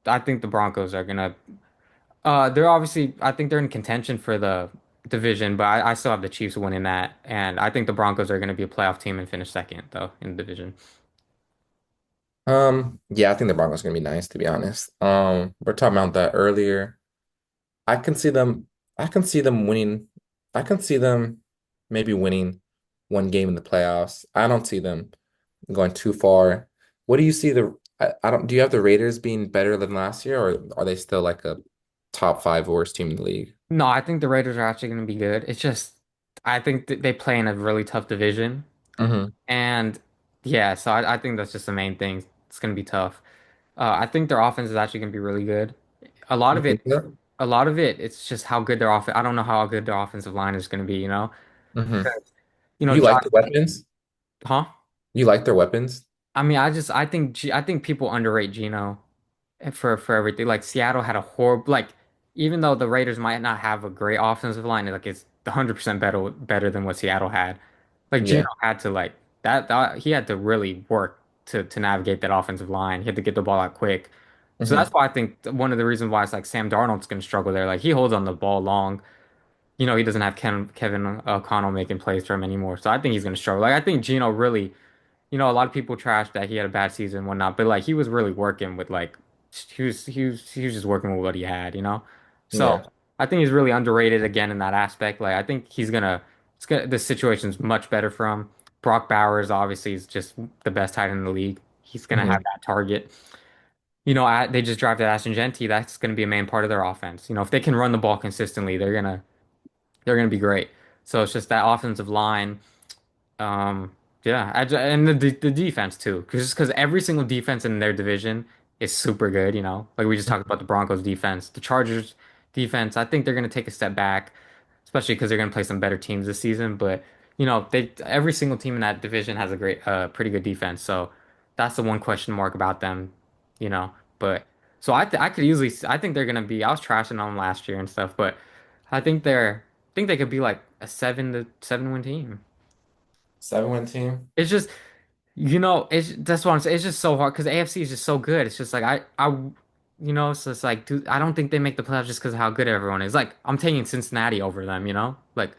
I think the Broncos are going to, they're obviously, I think they're in contention for the division, but I still have the Chiefs winning that. And I think the Broncos are going to be a playoff team and finish second, though, in the division. Yeah, I think the Broncos are gonna be nice to be honest. We're talking about that earlier. I can see them. I can see them winning. I can see them maybe winning one game in the playoffs. I don't see them going too far. What do you see I don't. Do you have the Raiders being better than last year, or are they still like a top five worst team in the league? No, I think the Raiders are actually going to be good. It's just, I think that they play in a really tough division. Hmm And yeah, so I think that's just the main thing. It's going to be tough. I think their offense is actually going to be really good. A lot You of it, think so? it's just how good their offense. I don't know how good their offensive line is going to be. Hmm Because, You Josh, like the weapons? huh? You like their weapons? I mean, I think people underrate Geno for everything. Like Seattle had a horrible even though the Raiders might not have a great offensive line, like it's 100% better than what Seattle had. Like Geno Yeah. had to that he had to really work to navigate that offensive line. He had to get the ball out quick. So that's hmm why I think one of the reasons why it's like Sam Darnold's going to struggle there. Like he holds on the ball long. He doesn't have Kevin O'Connell making plays for him anymore. So I think he's going to struggle. Like I think Geno really a lot of people trash that he had a bad season and whatnot, but like he was really working with he was just working with what he had. So Yeah. I think he's really underrated again in that aspect. Like I think this situation's much better for him. Brock Bowers obviously is just the best tight end in the league. He's gonna have hmm that target. They just drafted Ashton Genty. That's gonna be a main part of their offense. If they can run the ball consistently, they're gonna be great. So it's just that offensive line. Yeah, and the defense too, because every single defense in their division is super good. Like we just talked about the Broncos defense, the Chargers defense. I think they're gonna take a step back, especially because they're gonna play some better teams this season. But they every single team in that division has a pretty good defense. So that's the one question mark about them. You know, but so I could easily I think they're gonna be. I was trashing on them last year and stuff, but I think they could be like a 7-7 win team. 7-win team. It's just, that's what I'm saying. It's just so hard because AFC is just so good. It's just like it's just like, dude, I don't think they make the playoffs just because of how good everyone is. Like, I'm taking Cincinnati over them. Like,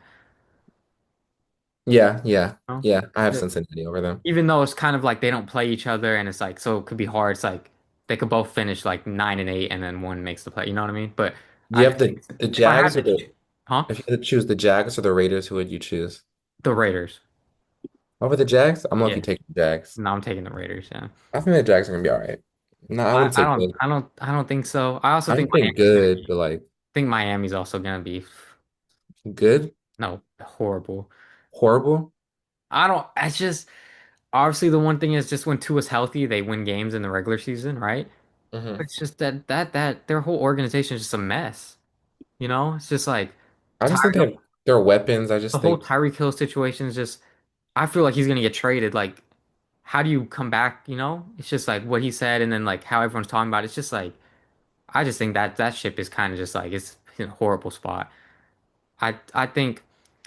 Yeah, yeah, You yeah. I have know? Cincinnati over them. Even though it's kind of like they don't play each other and it's like so it could be hard. It's like they could both finish like 9-8 and then one makes the play. You know what I mean? But Do I you have just think the if I had Jags or to, the huh? if you had to choose the Jags or the Raiders, who would you choose? The Raiders. Over the Jags? I'm lucky Yeah. taking the Jags. No, I'm taking the Raiders. Yeah. I think the Jags are gonna be all right. No, I wouldn't I say don't good. I don't I don't think so. I also I think don't think Miami's gonna good, be but like think Miami's also gonna be good, no horrible. horrible. I don't. It's just obviously the one thing is just when Tua's healthy, they win games in the regular season, right? Hmm. It's just that their whole organization is just a mess. You know, it's just like I just think they Tyreek, have their weapons. I the just whole think, Tyreek Hill situation is just. I feel like he's gonna get traded. Like, how do you come back? You know, it's just like what he said, and then like how everyone's talking about it. It's just like I just think that ship is kind of just like it's in a horrible spot. I think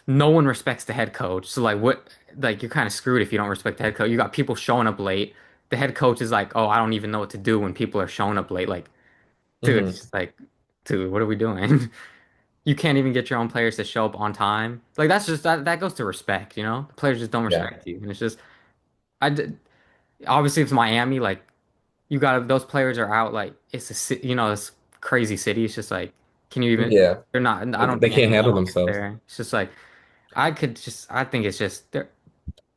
no one respects the head coach. So like what like you're kind of screwed if you don't respect the head coach. You got people showing up late. The head coach is like, "Oh, I don't even know what to do when people are showing up late." Like, dude, it's hmm, just like, dude, what are we doing? You can't even get your own players to show up on time. Like that's just that goes to respect, you know? The players just don't yeah, respect you. And it's just I did, obviously if it's Miami, like you got those players are out like it's a you know, it's crazy city. It's just like can you even yeah. they're not I don't They think can't anyone handle else gets themselves. there. It's just like I think it's just there,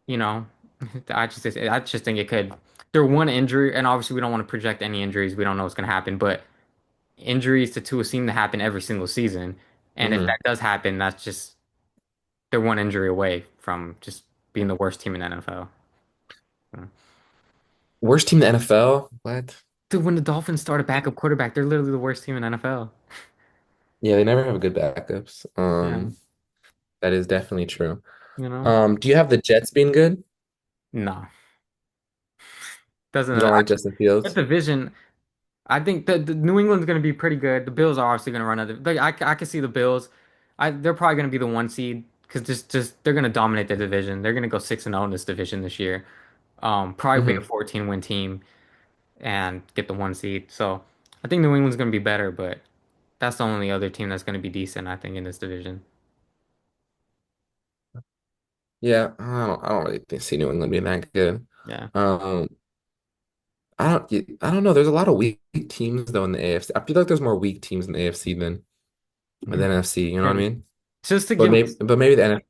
you know, I just think it could. They're one injury, and obviously we don't want to project any injuries. We don't know what's going to happen, but injuries to Tua seem to happen every single season. And if Hmm. that does happen, that's just they're one injury away from just being the worst team in the NFL. Worst team in the NFL? What? Dude, when the Dolphins start a backup quarterback, they're literally the worst team in the NFL. Yeah, they never have good backups. Yeah, That is definitely true. you know, Do you have the Jets being good? no, doesn't. You don't like Justin That Fields? division. I think the New England's going to be pretty good. The Bills are obviously going to run out. Like I can see the Bills. They're probably going to be the one seed because just they're going to dominate the division. They're going to go 6-0 in this division this year. Probably be a Hmm. 14 win team and get the one seed. So I think New England's going to be better, but that's the only other team that's going to be decent, I think, in this division. Yeah, I don't really see New England being that good. Yeah. Um, I don't know. There's a lot of weak teams though in the AFC. I feel like there's more weak teams in the AFC than NFC. You know what I And mean? just to give But maybe the NFC.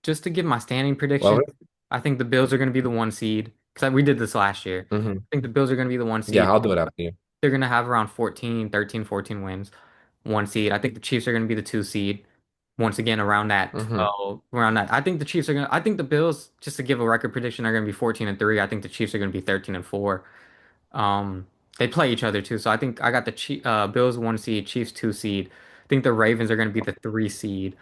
just to give my standing prediction, Well, I think the Bills are going to be the one seed because we did this last year. hmm. I think the Bills are going to be the one Yeah, seed. I'll do it after you. They're going to have around 14, 13, 14 wins, one seed. I think the Chiefs are going to be the two seed. Once again, around that Hmm. 12, around that. I think the Chiefs are going to, I think the Bills, just to give a record prediction, are going to be 14-3. I think the Chiefs are going to be 13-4. Um, they play each other too. So I think I got the Bills one seed, Chiefs two seed. I think the Ravens are going to be the three seed.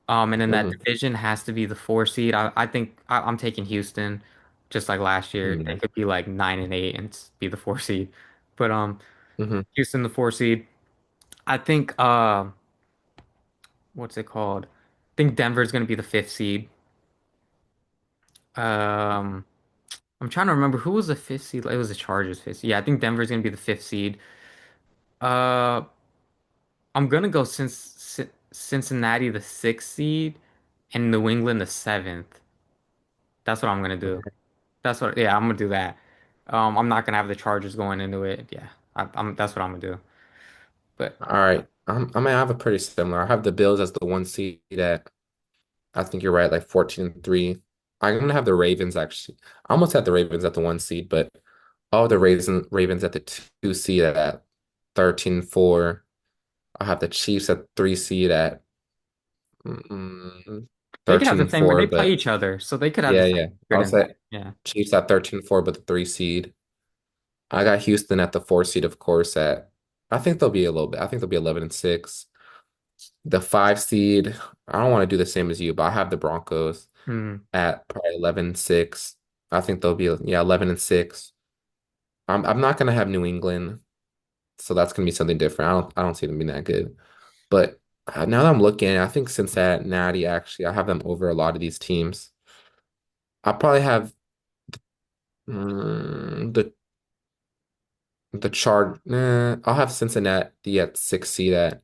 And then that Hmm. division has to be the four seed. I think I'm taking Houston, just like last year. They Hmm. could be like 9-8 and be the four seed. But Hmm. Houston the four seed. I think what's it called? I think Denver's gonna be the fifth seed. Um, I'm trying to remember who was the fifth seed. It was the Chargers fifth seed. Yeah, I think Denver's gonna be the fifth seed. Uh, I'm gonna go since Cincinnati the sixth seed and New England the seventh. That's what I'm gonna do. Yeah, I'm gonna do that. I'm not gonna have the Chargers going into it. Yeah, that's what I'm gonna do. But All right. I mean, I have a pretty similar. I have the Bills as the one seed at, I think you're right, like 14-3. I'm gonna have the Ravens actually. I almost had the Ravens at the one seed, but all the Ravens at the two seed at 13-4. I have the Chiefs at three seed at mm, they could have the same. 13-4, They play but each other, so they could have the yeah, same yeah. record. I'll And say yeah, Chiefs at 13-4, but the three seed. I got Houston at the four seed, of course, at I think they'll be a little bit. I think they'll be 11-6. The five seed, I don't want to do the same as you, but I have the Broncos mm. at probably 11-6. I think they'll be, yeah, 11-6. I'm not gonna have New England, so that's gonna be something different. I don't see them being that good. But now that I'm looking, I think Cincinnati actually, I have them over a lot of these teams. I'll probably have mm, I'll have Cincinnati at six seed at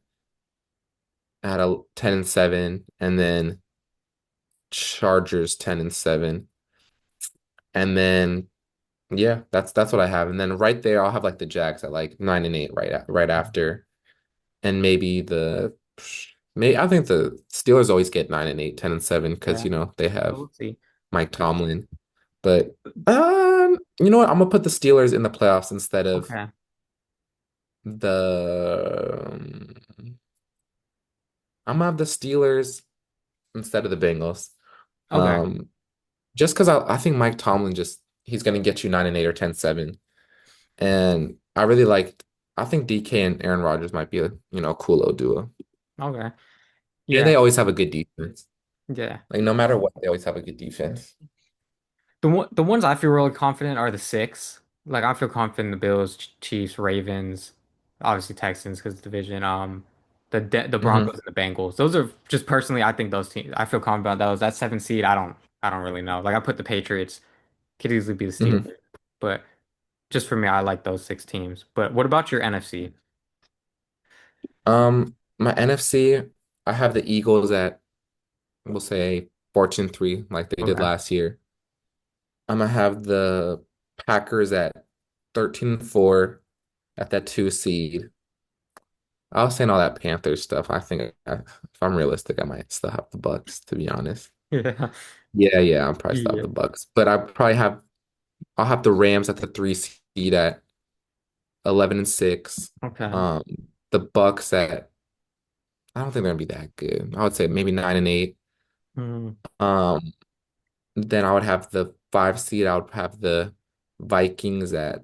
a 10-7, and then Chargers 10-7. And then yeah, that's what I have. And then right there I'll have like the Jags at like 9-8 right after. And maybe I think the Steelers always get 9-8, 10-7 because Yeah, they so have we'll see. Mike Tomlin. But you know what? I'm gonna put the Steelers in the playoffs instead of Okay. the I'm gonna have the Steelers instead of the Bengals. Okay. Um, just because I think Mike Tomlin he's gonna get you 9-8 or 10-7. And I think DK and Aaron Rodgers might be a cool little duo. Okay. And Yeah. they always have a good defense. Yeah. Like no matter what, they always have a good defense. The ones I feel really confident are the six. Like I feel confident in the Bills, Chiefs, Ravens, obviously Texans because division. The Hmm. Broncos and the Bengals. Those are just personally, I think those teams. I feel confident about those. That seven seed, I don't really know. Like I put the Patriots could easily be the Hmm. Steelers, but just for me, I like those six teams. But what about your NFC? My NFC, I have the Eagles at we'll say 14-3, like they did Okay. last year. I'm gonna have the Packers at 13-4 at that 2 seed. I was saying all that Panthers stuff. If I'm realistic, I might still have the Bucks, to be honest. Yeah. Yeah, I'll probably still have Yeah. the Bucks. But I'll have the Rams at the 3 seed at 11-6. Okay. Um, the Bucks at I don't think they're gonna be that good. I would say maybe 9-8. Mm, Um, then I would have the 5 seed. I would have the Vikings at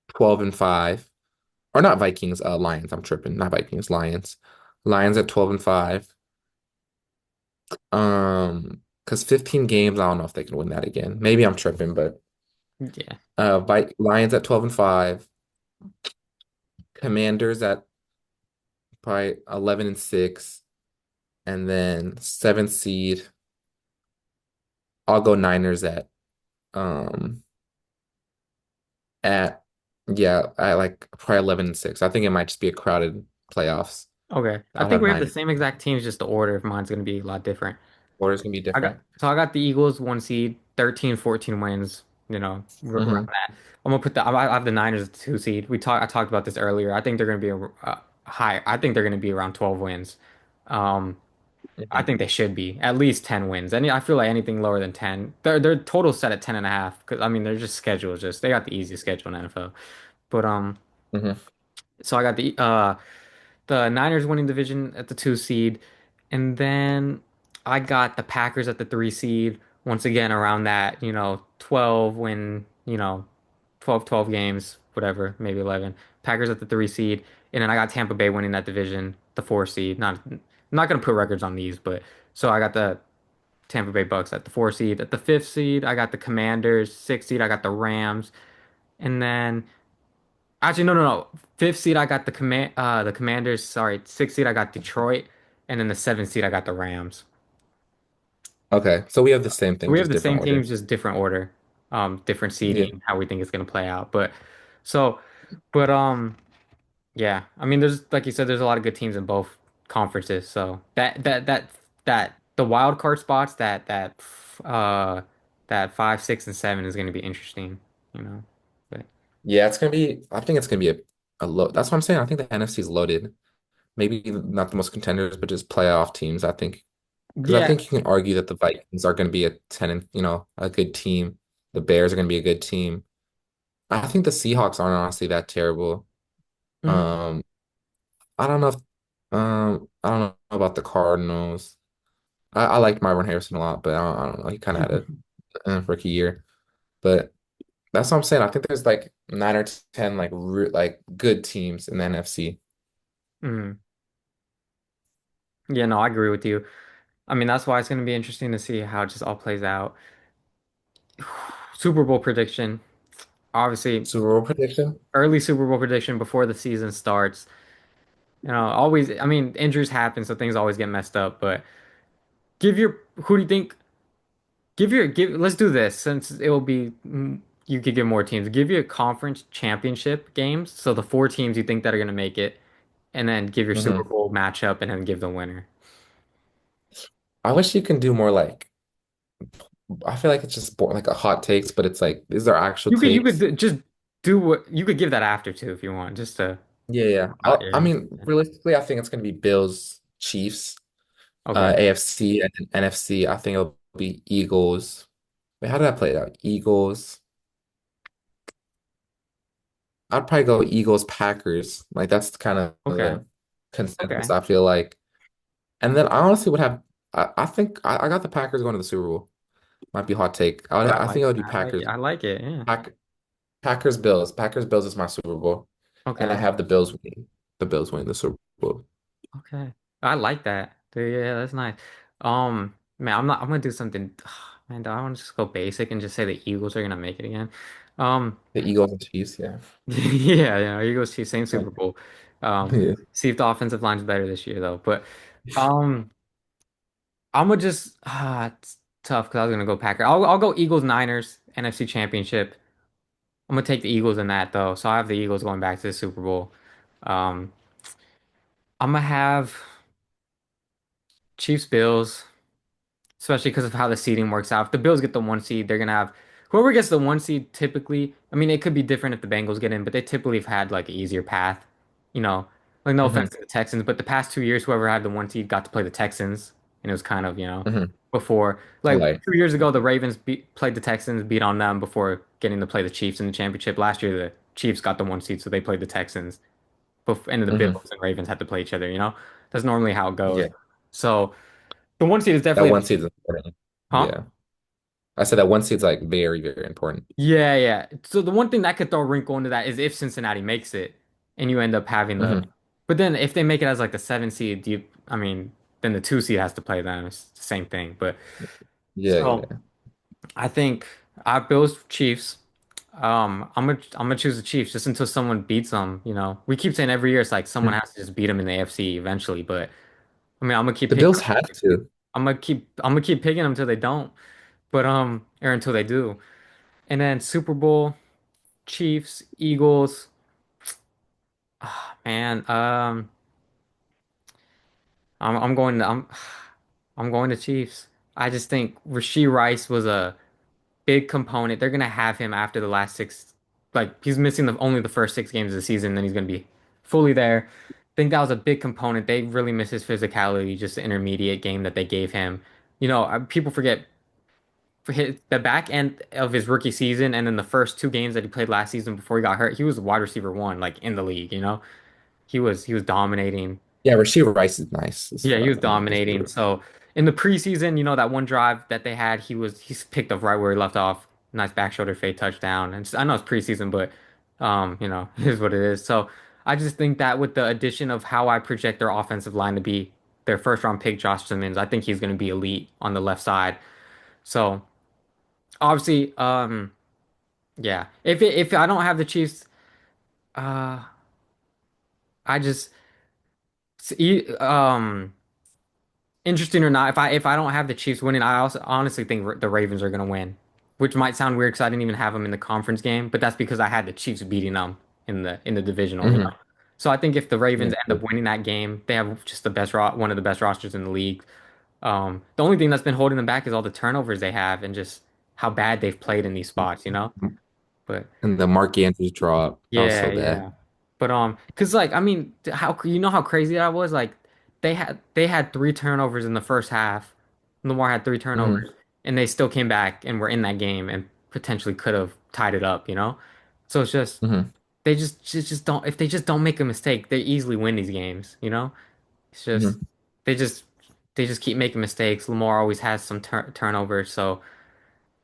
12-5. Or not Vikings, Lions. I'm tripping. Not Vikings, Lions. Lions at 12-5. Because 15 games, I don't know if they can win that again. Maybe I'm tripping, but yeah. Lions at 12-5. Commanders at probably 11-6. And then 7th seed, I'll go Niners um at yeah, I like probably 11-6. I think it might just be a crowded playoffs. Okay. I I'll think have we have the nine. same exact teams, just the order of mine's gonna be a lot different. Orders can be different. I got the Eagles one seed, 13, 14 wins, around Hmm. that. I'm gonna put I have the Niners at two seed. I talked about this earlier. I think they're gonna be high. I think they're gonna be around 12 wins. Um, I Hmm. think they should be at least 10 wins. I feel like anything lower than 10, their total set at 10 and a half. Because I mean, they're just schedules. Just they got the easiest schedule in NFL. But Hmm. so I got the Niners winning division at the two seed, and then I got the Packers at the three seed. Once again, around that, 12 win, 12 games, whatever, maybe 11. Packers at the three seed, and then I got Tampa Bay winning that division, the four seed. I'm not gonna put records on these, but so I got the Tampa Bay Bucks at the four seed. At the fifth seed, I got the Commanders. Sixth seed, I got the Rams, and then. Actually, no, no, no. Fifth seed, I got the Commanders. Sorry, sixth seed, I got Detroit, and then the seventh seed, I got the Rams. Okay, so we have the same So thing, we have just the different same order. teams, just different order, different Yeah. seeding, how we think it's gonna play out. So, but yeah. I mean, there's like you said, there's a lot of good teams in both conferences. So that the wild card spots, uh that 5, 6, and 7 is gonna be interesting. You know, but Yeah, I think it's gonna be a load. That's what I'm saying. I think the NFC is loaded. Maybe not the most contenders, but just playoff teams, I think. Because I yeah. think you can argue that the Vikings are gonna be a 10 and, a good team. The Bears are gonna be a good team. I think the Seahawks aren't honestly that terrible. Mhm. Um, I don't know if I don't know about the Cardinals. I liked Marvin Harrison a lot, but I don't know. He kind of had a rookie year. But that's what I'm saying. I think there's like 9 or 10 like good teams in the NFC. Mhm. Yeah, no, I agree with you. I mean, that's why it's going to be interesting to see how it just all plays out. Super Bowl prediction. Obviously, Super Bowl prediction? early Super Bowl prediction before the season starts. Always, I mean, injuries happen, so things always get messed up. But who do you think, let's do this since it will be, you could give more teams. Give your conference championship games. So the four teams you think that are going to make it, and then give your Super Hmm. Bowl matchup and then give the winner. I wish you can do more like I feel like it's just like a hot takes, but it's like these are actual You could takes. just do what you could give that after too if you want, just to Yeah, yeah. I yeah. mean, realistically, I think it's gonna be Bills, Chiefs, Okay. AFC, and then NFC. I think it'll be Eagles. Wait, how did I play it out? Eagles. I'd probably go Eagles, Packers. Like that's kind of Okay. the consensus Okay. I feel like. And then I honestly would have. I think I got the Packers going to the Super Bowl. Might be a hot take. I think it would be I like it. Packers. I like it. Yeah. Pack, Packers Bills. Packers Bills is my Super Bowl, and I Okay. have the Bills winning. The Bills winning the Super Bowl. Okay. I like that. Dude, yeah, that's nice. Man, I'm gonna do something. Man, do I want to just go basic and just say the Eagles are gonna make it again? Um, The Eagles and Chiefs. Yeah. yeah, yeah, Eagles Chiefs, same Super Bowl. Yeah. See if the offensive line's better this year though. But um, I'm gonna just it's tough because I was gonna go Packer. I'll go Eagles Niners NFC Championship. I'm gonna take the Eagles in that though. So I have the Eagles going back to the Super Bowl. Um, I'm gonna have Chiefs Bills. Especially because of how the seeding works out. If the Bills get the one seed, they're gonna have whoever gets the one seed typically. I mean, it could be different if the Bengals get in, but they typically have had like an easier path. You know, like no offense hmm to the Texans, but the past 2 years, whoever had the one seed got to play the Texans, and it was kind of hmm before like Like, 2 years ago, the Ravens played the Texans, beat on them before getting to play the Chiefs in the championship. Last year, the Chiefs got the one seed, so they played the Texans. And the hmm Bills and Ravens had to play each other. That's normally how it goes. yeah, So the one seed is that definitely, one seed's important. huh? Yeah. I said that one seed's like very, very important. Yeah, yeah. So the one thing that could throw a wrinkle into that is if Cincinnati makes it and you end up having hmm but then if they make it as like the 7 seed, I mean, then the 2 seed has to play them. It's the same thing. But Yeah, so yeah. I think I Bills Chiefs. I'm gonna choose the Chiefs just until someone beats them. We keep saying every year it's like someone Mhm. has to just beat them in the AFC eventually. But I mean, I'm gonna keep The picking. Bills have to. I'm gonna keep picking them until they don't. But or until they do. And then Super Bowl, Chiefs, Eagles. Man, I'm going to I'm going to Chiefs. I just think Rasheed Rice was a big component. They're gonna have him after the last six, like he's missing only the first 6 games of the season, then he's gonna be fully there. I think that was a big component. They really miss his physicality, just the intermediate game that they gave him. People forget the back end of his rookie season and then the first 2 games that he played last season before he got hurt, he was wide receiver one, like in the league. He was dominating. Yeah, Rasheed Rice is nice. Yeah, he was For dominating. sure. So in the preseason, that one drive that they had, he's picked up right where he left off. Nice back shoulder fade touchdown. And I know it's preseason, but it is what it is. So I just think that with the addition of how I project their offensive line to be their first round pick, Josh Simmons, I think he's going to be elite on the left side. So obviously, yeah, if I don't have the Chiefs, uh, I just interesting or not, if I don't have the Chiefs winning, I also honestly think the Ravens are going to win, which might sound weird because I didn't even have them in the conference game, but that's because I had the Chiefs beating them in the divisional. hmm So I think if the Ravens Yeah. end up winning that game, they have just one of the best rosters in the league. The only thing that's been holding them back is all the turnovers they have and just how bad they've played in these spots. But And the Mark Andrews drop. That was yeah, so bad. yeah. But cause like I mean, how you know how crazy that was? Like they had 3 turnovers in the first half. Lamar had 3 turnovers, hmm and they still came back and were in that game and potentially could have tied it up. So it's just hmm they just don't if they just don't make a mistake, they easily win these games. It's just hmm they just they just keep making mistakes. Lamar always has some turnovers, so.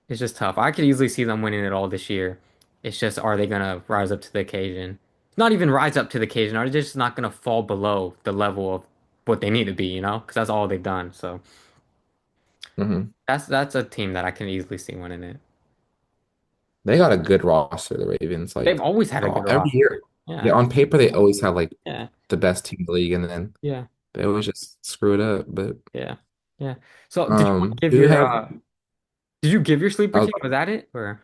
It's just tough. I could easily see them winning it all this year. It's just, are they gonna rise up to the occasion? Not even rise up to the occasion. Are they just not gonna fall below the level of what they need to be? Because that's all they've done. So hmm that's a team that I can easily see winning it. They got a good roster, the Ravens. They've Like always had a good every roster. year. Yeah, Yeah, on paper they always have like yeah, the best team in the league, and then yeah, they always just screw it up. But yeah, yeah. So did you give do you your have did you give your sleeper I was team? Was that it? Or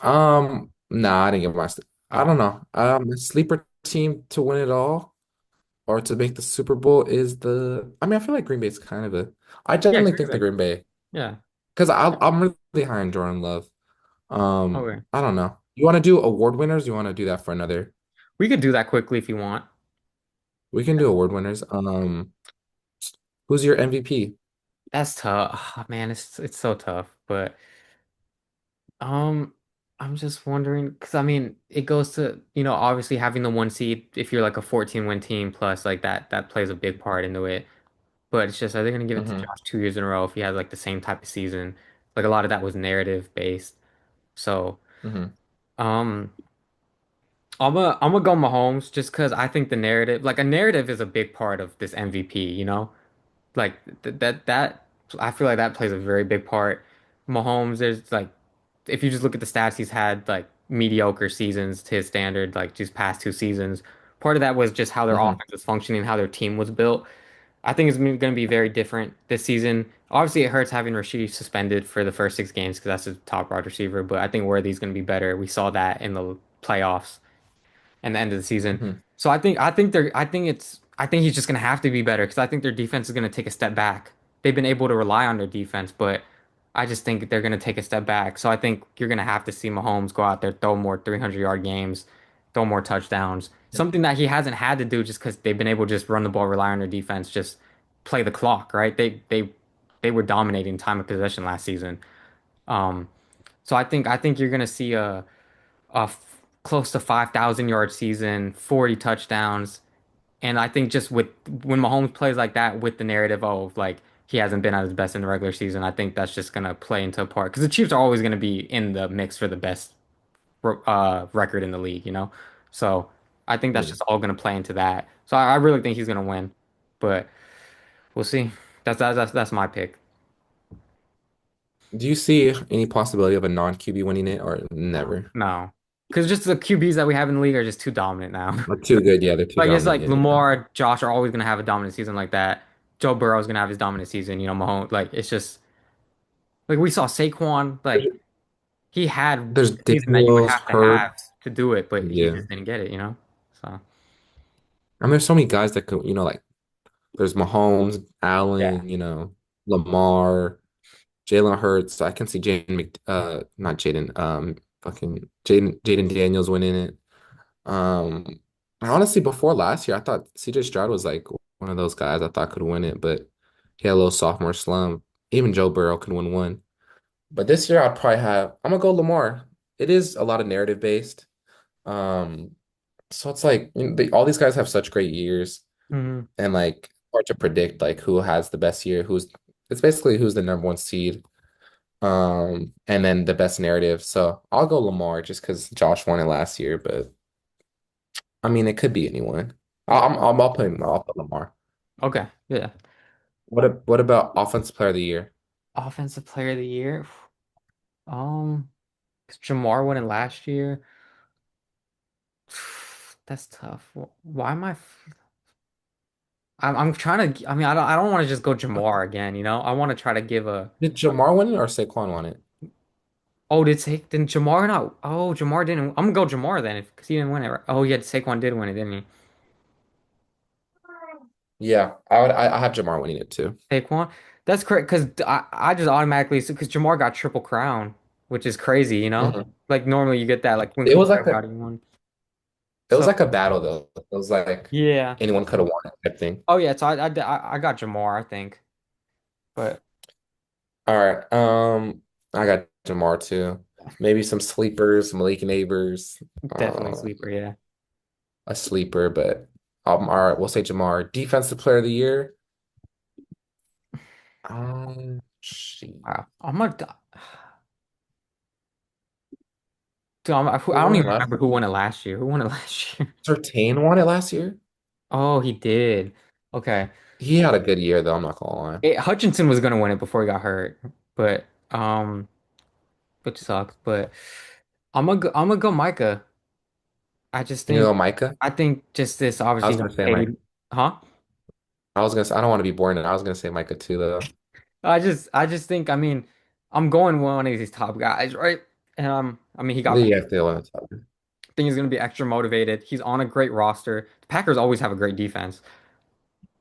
nah, I didn't give my I oh, don't know. Sleeper team to win it all. or to make the Super Bowl is I mean, I feel like Green Bay's kind of a. I Yeah, genuinely Green think the Bay. Green Bay Yeah. because I'm really high on Jordan Love. Okay. I don't know. You want to do award winners? You want to do that for another? We could do that quickly if you want. We can do award winners. Who's your MVP? That's tough. Ah, man, it's so tough. But um, I'm just wondering because I mean, it goes to, obviously having the one seed if you're like a 14 win team plus like that plays a big part into it. But it's just, are they going to give it to Hmm. Josh 2 years in a row if he has like the same type of season? Like a lot of that was narrative based. So, Hmm. um, I'm gonna go Mahomes just because I think the narrative, like a narrative, is a big part of this MVP. Like that I feel like that plays a very big part. Mahomes, there's like if you just look at the stats, he's had like mediocre seasons to his standard, like just past 2 seasons. Part of that was just how their Hmm. offense was functioning, how their team was built. I think it's going to be very different this season. Obviously, it hurts having Rashid suspended for the first 6 games because that's a top wide receiver. But I think Worthy's going to be better. We saw that in the playoffs and the end of the season. Hmm. So I think he's just gonna have to be better because I think their defense is gonna take a step back. They've been able to rely on their defense, but I just think they're gonna take a step back. So I think you're gonna have to see Mahomes go out there, throw more 300-yard games, throw more touchdowns. Something that he hasn't had to do just because they've been able to just run the ball, rely on their defense, just play the clock, right? They were dominating time of possession last season. Um, so I think you're gonna see close to 5,000 yard season, 40 touchdowns. And I think just with when Mahomes plays like that with the narrative of like he hasn't been at his best in the regular season, I think that's just gonna play into a part because the Chiefs are always gonna be in the mix for the best record in the league. So I think that's Yeah. just all gonna play into that. So I really think he's gonna win, but we'll see. That's my pick. Do you see any possibility of a non-QB winning it or No, never? no, because just the QBs that we have in the league are just too dominant now. They're too good. Yeah, they're too Like it's dominant. like Yeah, yeah. Lamar, Josh are always gonna have a dominant season like that. Joe Burrow's gonna have his dominant season. Mahomes. Like it's just like we saw Saquon. There's, Like he had there's the season that you would Daniels, have to have Hurts. to do it, but he Yeah. just didn't get it. So And there's so many guys that could, like there's Mahomes, yeah. Allen, Lamar, Jalen Hurts. I can see not Jaden, fucking Jaden Daniels winning it. Um, Honestly, before last year, I thought CJ Stroud was like one of those guys I thought could win it, but he had a little sophomore slump. Even Joe Burrow could win one. But this year, I'm gonna go Lamar. It is a lot of narrative based. Um, so it's like all these guys have such great years, Hmm. and like hard to predict like who has the best year, it's basically who's the number one seed. And then the best narrative. So I'll go Lamar just because Josh won it last year, but I mean it could be anyone. I'll put Lamar. Okay. Yeah. What about offensive player of the year? Offensive Player of the Year. 'Cause Jamar won it last year. That's tough. Why am I'm trying to. I mean, I don't want to just go Jamar again. I want to try to give a. Did Jamar win it or Saquon won it? Oh, didn't Jamar not? Oh, Jamar didn't. I'm gonna go Jamar then, because he didn't win it. Right? Oh, yeah, Saquon did win it, didn't he? Yeah, I have Jamar winning it too. Saquon. That's correct. Because I just automatically because Jamar got triple crown, which is crazy. Mhm. Like normally you get that like when It was Cooper like Kupp got a he won. it was So like a battle though. It was like yeah. anyone could have won it type thing. Oh yeah. So I got Jamar, I think, but All right. I got Jamar too. Maybe some sleepers, Malik Neighbors, definitely uh, sleeper. Yeah. a sleeper, but all right, we'll say Jamar. Defensive player of the year. She Wow. Dude, who I don't won it even last remember who year? won it last year. Who won it last year? Surtain won it last year. Oh, he did. Okay. He had a good year though, I'm not gonna lie. Hutchinson was gonna win it before he got hurt, but which sucks. But I'm gonna go Micah. I just You think know, Micah? I think just this I obviously was got gonna say Micah. paid, huh? I was gonna say I don't want to be boring. I was gonna say Micah too though. I just think I mean I'm going with one of these top guys, right? And I mean he got You have to go on the top. think he's going to be extra motivated. He's on a great roster. The Packers always have a great defense.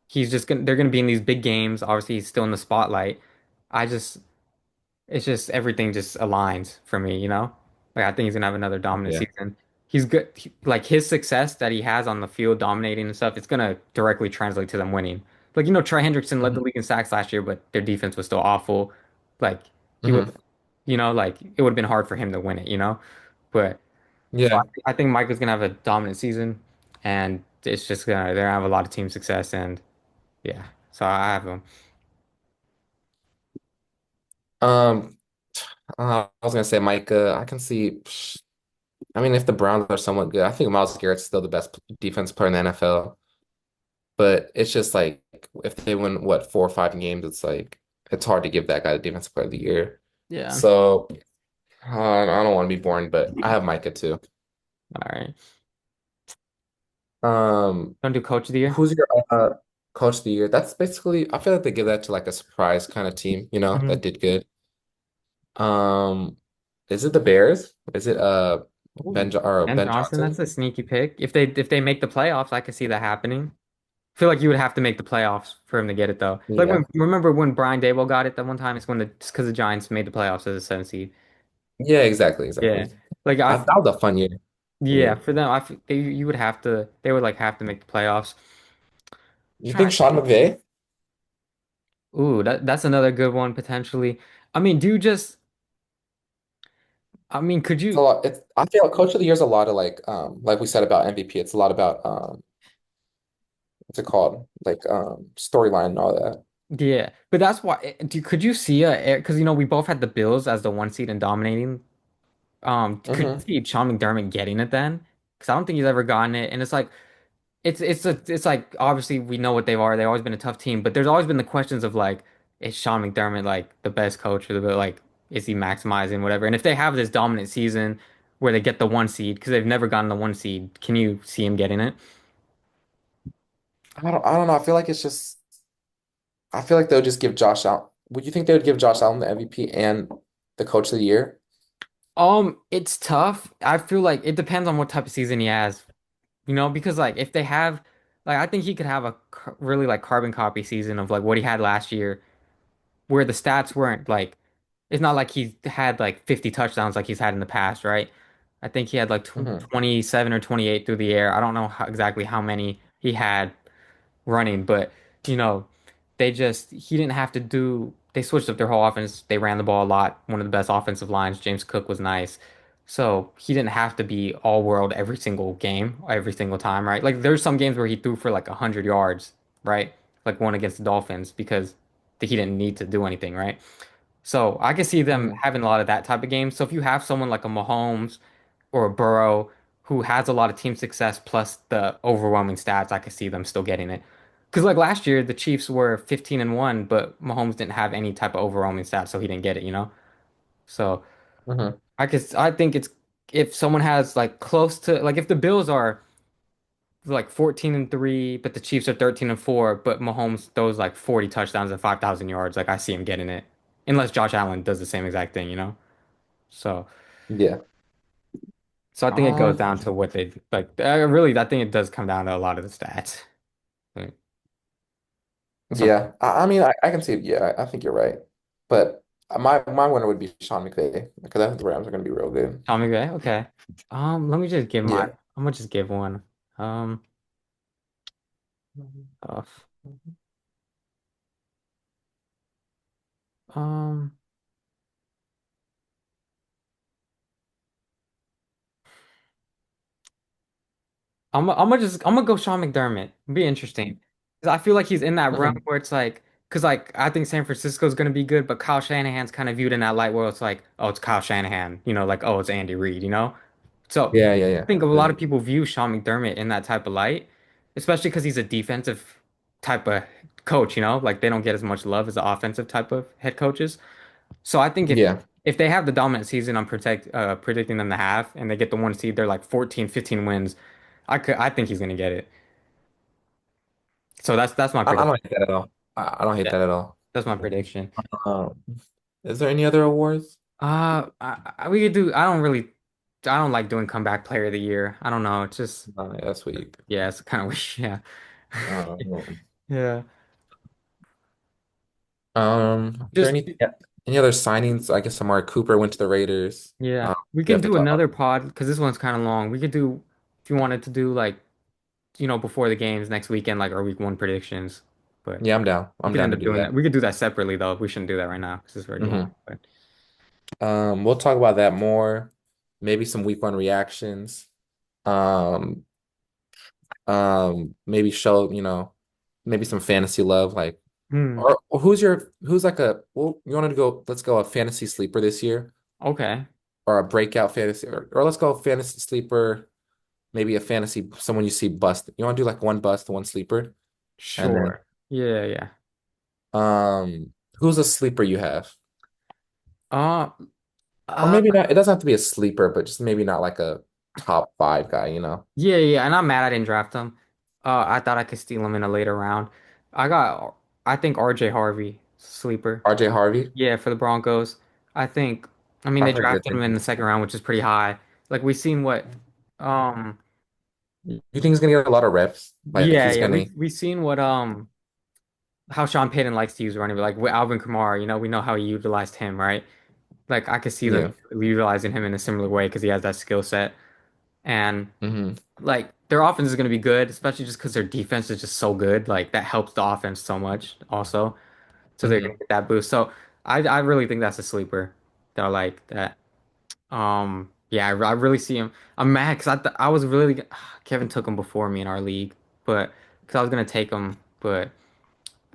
He's just gonna they're going to be in these big games. Obviously, he's still in the spotlight. I just it's just everything just aligns for me, you know? Like I think he's gonna have another dominant Yeah. season. He's good. Like his success that he has on the field dominating and stuff, it's gonna directly translate to them winning. Like, Trey Hendrickson led the Hmm. league in sacks last year, but their defense was still awful. Like he would, Hmm. like it would have been hard for him to win it, But so Yeah. I think Micah's gonna have a dominant season, and it's just they're gonna have a lot of team success, and yeah. So I have him. Um, I was gonna say Micah. I can see. I mean, if the Browns are somewhat good, I think Myles Garrett's still the best defense player in the NFL. But it's just like if they win what 4 or 5 games, it's like it's hard to give that guy the defensive player of the year. Yeah. So I don't want to be boring, but I have Micah too. All right. Um, Don't do coach of the year. who's your coach of the year? That's basically I feel like they give that to like a surprise kind of team, Mhm. that did good. Um, is it the Bears? Is it Ooh, Ben Ben Johnson, that's Johnson? a sneaky pick. If they make the playoffs, I could see that happening. I feel like you would have to make the playoffs for him to get it though. Like Yeah. remember when Brian Daboll got it that one time? It's when it's because the Giants made the playoffs as a 7th seed. Yeah, exactly, Yeah. exactly. Like That was a fun year for yeah, me. for them, you would have to they would like have to make the playoffs. You think Trying Sean McVay? Ooh, that's another good one potentially. I mean, do you just I mean, could It's a you lot. I feel like Coach of the Year is a lot of like we said about MVP. It's a lot about what's it called? Like storyline and all that. yeah, but that's why could you see a because we both had the Bills as the 1 seed and dominating. Could you Hmm. see Sean McDermott getting it then? Because I don't think he's ever gotten it, and it's like it's like obviously we know what they are. They've always been a tough team, but there's always been the questions of like, is Sean McDermott like the best coach or the like, is he maximizing whatever? And if they have this dominant season where they get the 1 seed because they've never gotten the 1 seed, can you see him getting it? I don't know. I feel like they'll just give Josh Allen. Would you think they would give Josh Allen the MVP and the Coach of the Year? It's tough. I feel like it depends on what type of season he has, because like if they have, like I think he could have a really like carbon copy season of like what he had last year where the stats weren't like it's not like he had like 50 touchdowns like he's had in the past, right? I think he had like Hmm. 27 or 28 through the air. I don't know exactly how many he had running, but you know, he didn't have to they switched up their whole offense. They ran the ball a lot. One of the best offensive lines. James Cook was nice. So he didn't have to be all world every single game, every single time, right? Like there's some games where he threw for like 100 yards, right? Like one against the Dolphins because he didn't need to do anything, right? So I can see them Hmm. having a lot of that type of game. So if you have someone like a Mahomes or a Burrow who has a lot of team success plus the overwhelming stats, I could see them still getting it. Because like last year, the Chiefs were 15-1, but Mahomes didn't have any type of overwhelming stats, so he didn't get it. So Hmm. I think it's if someone has like close to like if the Bills are like 14-3, but the Chiefs are 13-4, but Mahomes throws like 40 touchdowns and 5,000 yards, like I see him getting it. Unless Josh Allen does the same exact thing. So, Yeah. so I think it goes Um. down to what they like. Really, I think it does come down to a lot of the stats. Right. So, Yeah. I mean, I can see. Yeah, I think you're right. But my winner would be Sean McVay because I think the Rams are going to be real good. Tommy Gray, okay. Let me just give Yeah. I'm gonna just give one. Um, uh, um, I'm gonna go Sean McDermott. It'd be interesting. 'Cause I feel like he's in that realm Hmm. where it's like, because like I think San Francisco's gonna be good, but Kyle Shanahan's kind of viewed in that light where it's like, oh, it's Kyle Shanahan, like oh, it's Andy Reid. So Yeah. Yeah. I Yeah. think a lot Yeah. of people view Sean McDermott in that type of light, especially because he's a defensive type of coach. Like they don't get as much love as the offensive type of head coaches. So I think if Yeah. if they have the dominant season I'm predicting them to have and they get the 1 seed, they're like 14, 15 wins. I think he's gonna get it. So that's my I prediction. don't hate that at all. I don't hate Yeah, that at all. that's my prediction. Um, is there any other awards? We could do. I don't really. I don't like doing comeback player of the year. I don't know. It's just Yeah, that's weak. yeah, it's kind of weird. Yeah. Um, Yeah. is there Just any other signings? I guess Amari Cooper went to the Raiders. yeah. We We can have to do talk about. another pod because this one's kind of long. We could do if you wanted to do like, before the games next weekend, like our week one predictions. But Yeah, I'm down. we I'm could down end to up do doing that. that. We could do that separately though. We shouldn't do that right now because it's very long. hmm But We'll talk about that more. Maybe some week one reactions. Um, maybe show, maybe some fantasy love. Like, hmm. or who's like well, you wanted to go, let's go a fantasy sleeper this year Okay. or a breakout fantasy, or let's go fantasy sleeper, maybe a fantasy, someone you see bust. You want to do like one bust, one sleeper, and then, Sure. Yeah, yeah. who's a sleeper you have? Uh, Or uh, maybe not, it doesn't have to be a sleeper, but just maybe not like a top five guy. yeah, yeah. And I'm mad I didn't draft him. I thought I could steal him in a later round. I got, I think RJ Harvey, sleeper. RJ Harvey. Yeah, for the Broncos. I think, they I've heard good drafted him things. in the second round, which is pretty high. Like we seen what, um, You think he's gonna get a lot of reps? Like yeah, he's yeah. gonna, We seen what, how Sean Payton likes to use running, like with Alvin Kamara. We know how he utilized him, right? Like I could see them yeah. utilizing him in a similar way because he has that skill set. And hmm like their offense is going to be good, especially just because their defense is just so good. Like that helps the offense so much also. So they're going hmm to get that boost. So I really think that's a sleeper that I like that. Yeah, I really see him. I'm mad because I was really Kevin took him before me in our league, but because I was gonna take him, but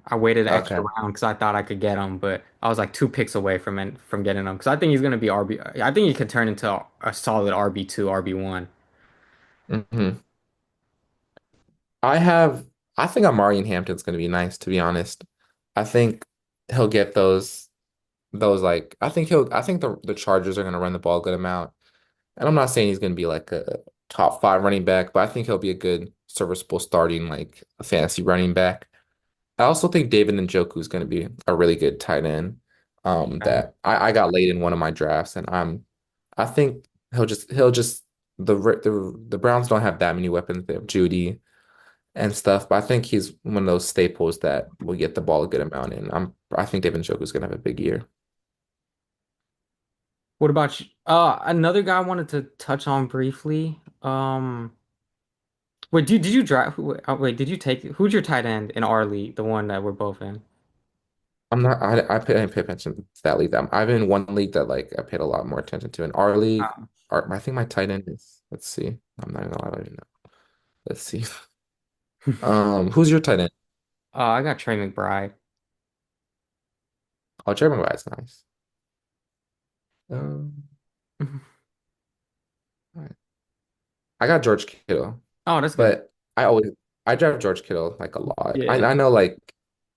I waited an extra Okay. round because I thought I could get him, but I was like 2 picks away from getting him because I think he's gonna be RB. I think he could turn into a solid RB2, RB1. hmm I have, I think Amari in Hampton's gonna be nice, to be honest. I think he'll get those like, I think the Chargers are gonna run the ball a good amount. And I'm not saying he's gonna be like a top five running back, but I think he'll be a good serviceable starting like a fantasy running back. I also think David Njoku is going to be a really good tight end. Okay. That I got late in one of my drafts, and I think he'll just the Browns don't have that many weapons. They have Judy and stuff, but I think he's one of those staples that will get the ball a good amount. And I think David Njoku is going to have a big year. What about you? Another guy I wanted to touch on briefly. Wait, did you draft? Wait, did you take who's your tight end in our league? The one that we're both in. I'm not I didn't pay attention to that league. I'm in one league that like I paid a lot more attention to. In our league, I think my tight end is. Let's see. I'm not even gonna lie, I don't even know. Let's see. Who's your tight end? I got Trey McBride. Oh, Jeremy White's nice. Um, I got George Kittle, Oh, that's good. but I drive George Kittle like a lot. I Yeah, I know like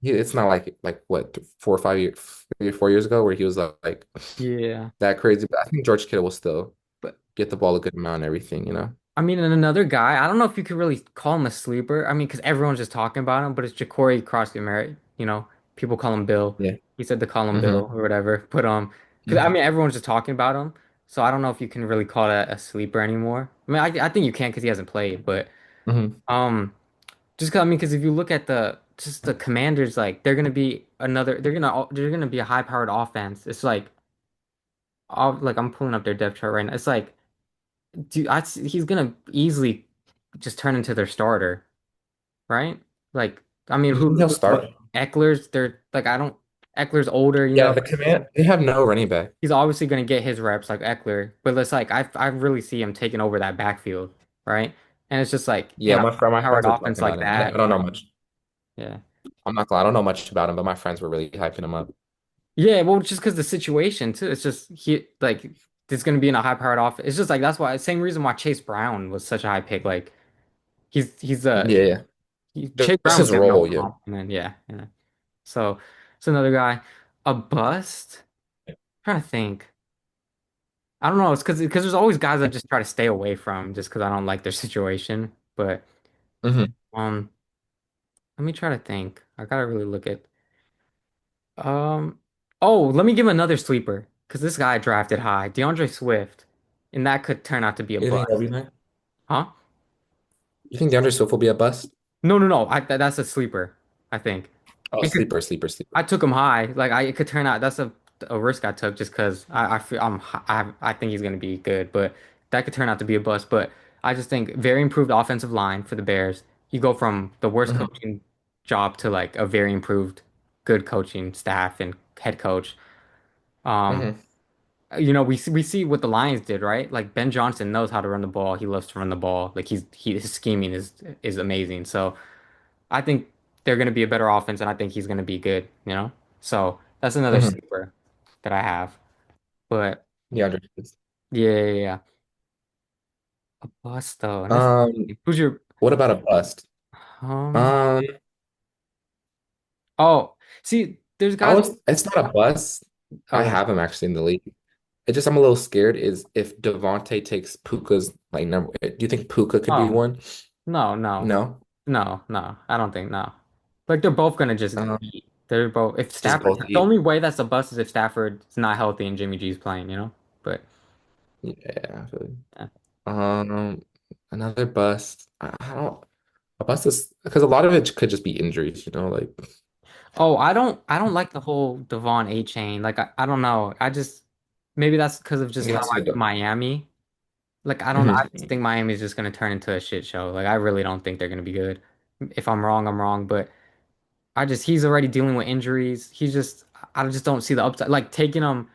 it's not like what 4 or 5 years 3 or 4 years ago where he was like yeah. that crazy, but I think George Kittle will still But get the ball a good amount and everything. and another guy, I don't know if you could really call him a sleeper. Because everyone's just talking about him, but it's Ja'Cory Crosby Merritt. People call him Bill. Yeah. He said to call him Bill hmm or whatever. But because hmm everyone's just talking about him, so I don't know if you can really call that a sleeper anymore. I think you can because he hasn't played, but hmm um, just 'cause, because if you look at the Commanders, like they're gonna be a high-powered offense. It's like I'm pulling up their depth chart right now. It's like. Dude, he's gonna easily just turn into their starter, right? Like, You think he'll what start? Eckler's, they're like, I don't, Eckler's older, Yeah, the command they have no running back. he's obviously gonna get his reps like Eckler, but it's like, I really see him taking over that backfield, right? And it's just like in Yeah, a my powered friends were talking offense about like him. I that, don't know much. yeah. I'm not gonna lie, I don't know much about him, but my friends were really hyping him up. Yeah, well, just because the situation too, it's just it's gonna be in a high powered offense. It's just like that's why same reason why Chase Brown was such a high pick. Like he's Yeah, yeah. Chase Just Brown was his gonna go role, yeah. off, and then yeah. So it's another guy. A bust? trying to think. I don't know. It's because there's always guys that just try to stay away from just because I don't like their situation. But hmm um, let me try to think. I gotta really look at um. Oh, let me give him another sleeper because this guy drafted high. DeAndre Swift. and that could turn out to be a You think that'll bust. be nice? Huh? You think DeAndre Swift will be a bust? No, no, no. That's a sleeper, I think. Oh, It could. sleeper, sleeper, sleeper. I took him high. Like it could turn out that's a risk I took just because I feel I think he's gonna be good, but that could turn out to be a bust. But I just think very improved offensive line for the Bears. You go from the worst Hmm. coaching job to like a very improved, good coaching staff and head coach. Um, Hmm. we see what the Lions did, right? Like Ben Johnson knows how to run the ball. He loves to run the ball. Like his scheming is amazing. So. I think they're going to be a better offense, and I think he's going to be good, you know? So that's another Hmm. sleeper that I have. But DeAndre Swift. yeah, yeah, yeah. A bust though. And that's Um, who's your what about a bust? um Um, oh, see, there's I guys. would. It's not a bust. I Okay. have him actually in the league. It just I'm a little scared is if Devontae takes Puka's like number. Do you think Puka could be Oh, one? no, no. No. No, no. I don't think no. Like they're both gonna just Um, eat. They're both if just Stafford both the eat. only way that's a bust is if Stafford's not healthy and Jimmy G's playing, you know? But Yeah. I feel you. yeah. Um, another bust. I don't. A bust is because a lot of it could just be injuries. You know, like Oh, I don't like the whole Devon A chain. Like I don't know. I just maybe that's because of just you how don't see I the. Miami. Like I don't know. I just Mhm. think Miami's just gonna turn into a shit show. Like I really don't think they're gonna be good. If I'm wrong, I'm wrong. But I just he's already dealing with injuries. He's just I just don't see the upside. Like taking him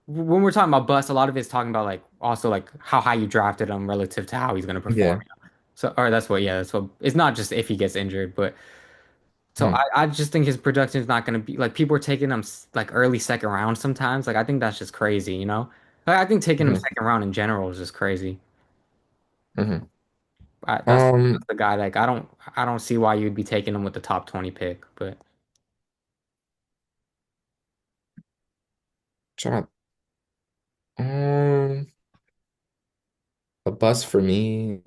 when we're talking about bust, a lot of it's talking about like also like how high you drafted him relative to how he's gonna perform. Yeah. So or that's what yeah, that's what it's not just if he gets injured, but so Hmm. I just think his production is not going to be like people are taking him like early second round sometimes. Like I think that's just crazy, you know? Like, I think taking him Hmm. second round in general is just crazy. Hmm. That's the guy like I don't see why you'd be taking him with the top 20 pick, but Trying a bust for me.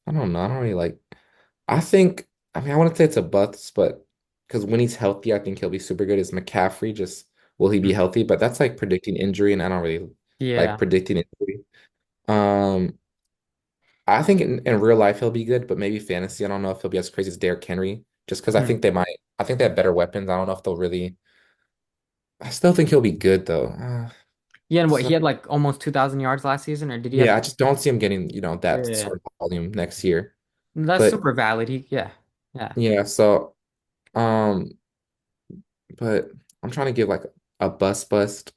I don't know. I don't really like. I think. I mean, I want to say it's a bust, but because when he's healthy, I think he'll be super good. Is McCaffrey just will he be mm, healthy? But that's like predicting injury, and I don't really like yeah. predicting injury. Um, I think in real life he'll be good, but maybe fantasy, I don't know if he'll be as crazy as Derrick Henry. Just because I Mm. think they might. I think they have better weapons. I don't know if they'll really. I still think he'll be good though. Yeah, and what So he had like almost 2,000 yards last season, or did he have? yeah, I just don't see him getting Yeah, that yeah. sort of volume next year. That's But super valid. Yeah, yeah. yeah, so um, but I'm trying to give like a bust.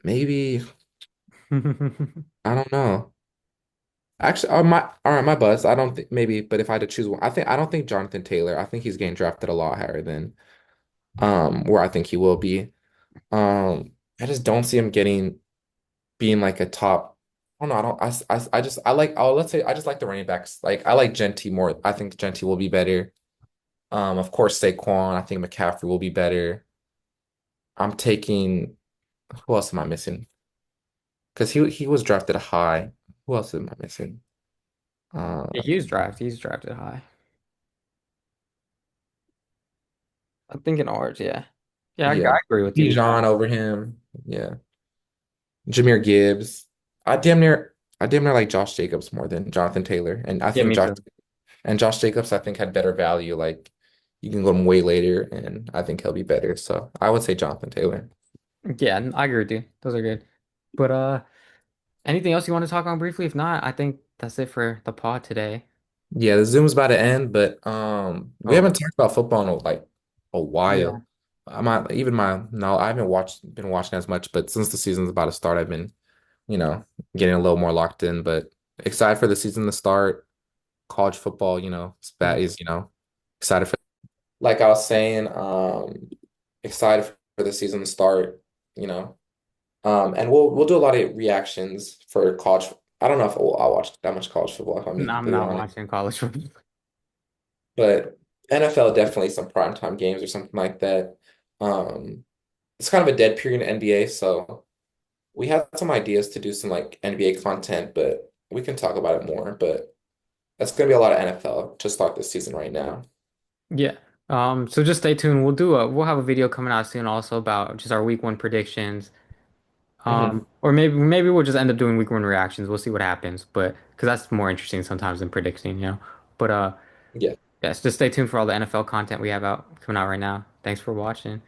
Maybe I don't know. Actually, all right, my bust. I don't think maybe, but if I had to choose one, I don't think Jonathan Taylor. I think he's getting drafted a lot higher than where I think he will be. I just don't see him being like a top. I don't know. I don't. I just I like. Oh, let's say I just like the running backs. Like I like Genti more. I think Genti will be better. Of course Saquon. I think McCaffrey will be better. I'm taking. Who else am I missing? Because he was drafted high. Who else am I missing? Uh, Yeah, he's drafted high. I'm thinking ours, yeah. Yeah, yeah, I agree with you. Bijan over him. Yeah, Jahmyr Gibbs. I damn near like Josh Jacobs more than Jonathan Taylor, and I Yeah, think me too. Josh Jacobs I think had better value. Like you can go him way later, and I think he'll be better. So I would say Jonathan Taylor. Yeah, I agree with you. Those are good. But anything else you want to talk on briefly? If not, I think that's it for the pod today. Yeah, the Zoom's about to end, but we Oh, haven't talked about football in like a yeah. while. I'm not even my no, I haven't been watching as much, but since the season's about to start, I've been, you know, getting a little more locked in. But excited for the season to start. College football, excited for like I was saying, excited for the season to start, you know. And we'll do a lot of reactions for college. I don't know if I'll watch that much college football, if I'm being I'm completely not honest. watching college football. But NFL definitely some primetime games or something like that. Um, it's kind of a dead period in NBA, so we have some ideas to do some like NBA content, but we can talk about it more. But that's gonna be a lot of NFL to start this season right now. Yeah. So just stay tuned. We'll have a video coming out soon also about just our week one predictions. Hmm. Or maybe we'll just end up doing week one reactions. We'll see what happens, but because that's more interesting sometimes than predicting, you know. But Yeah. yes, just stay tuned for all the NFL content we have out coming out right now. Thanks for watching.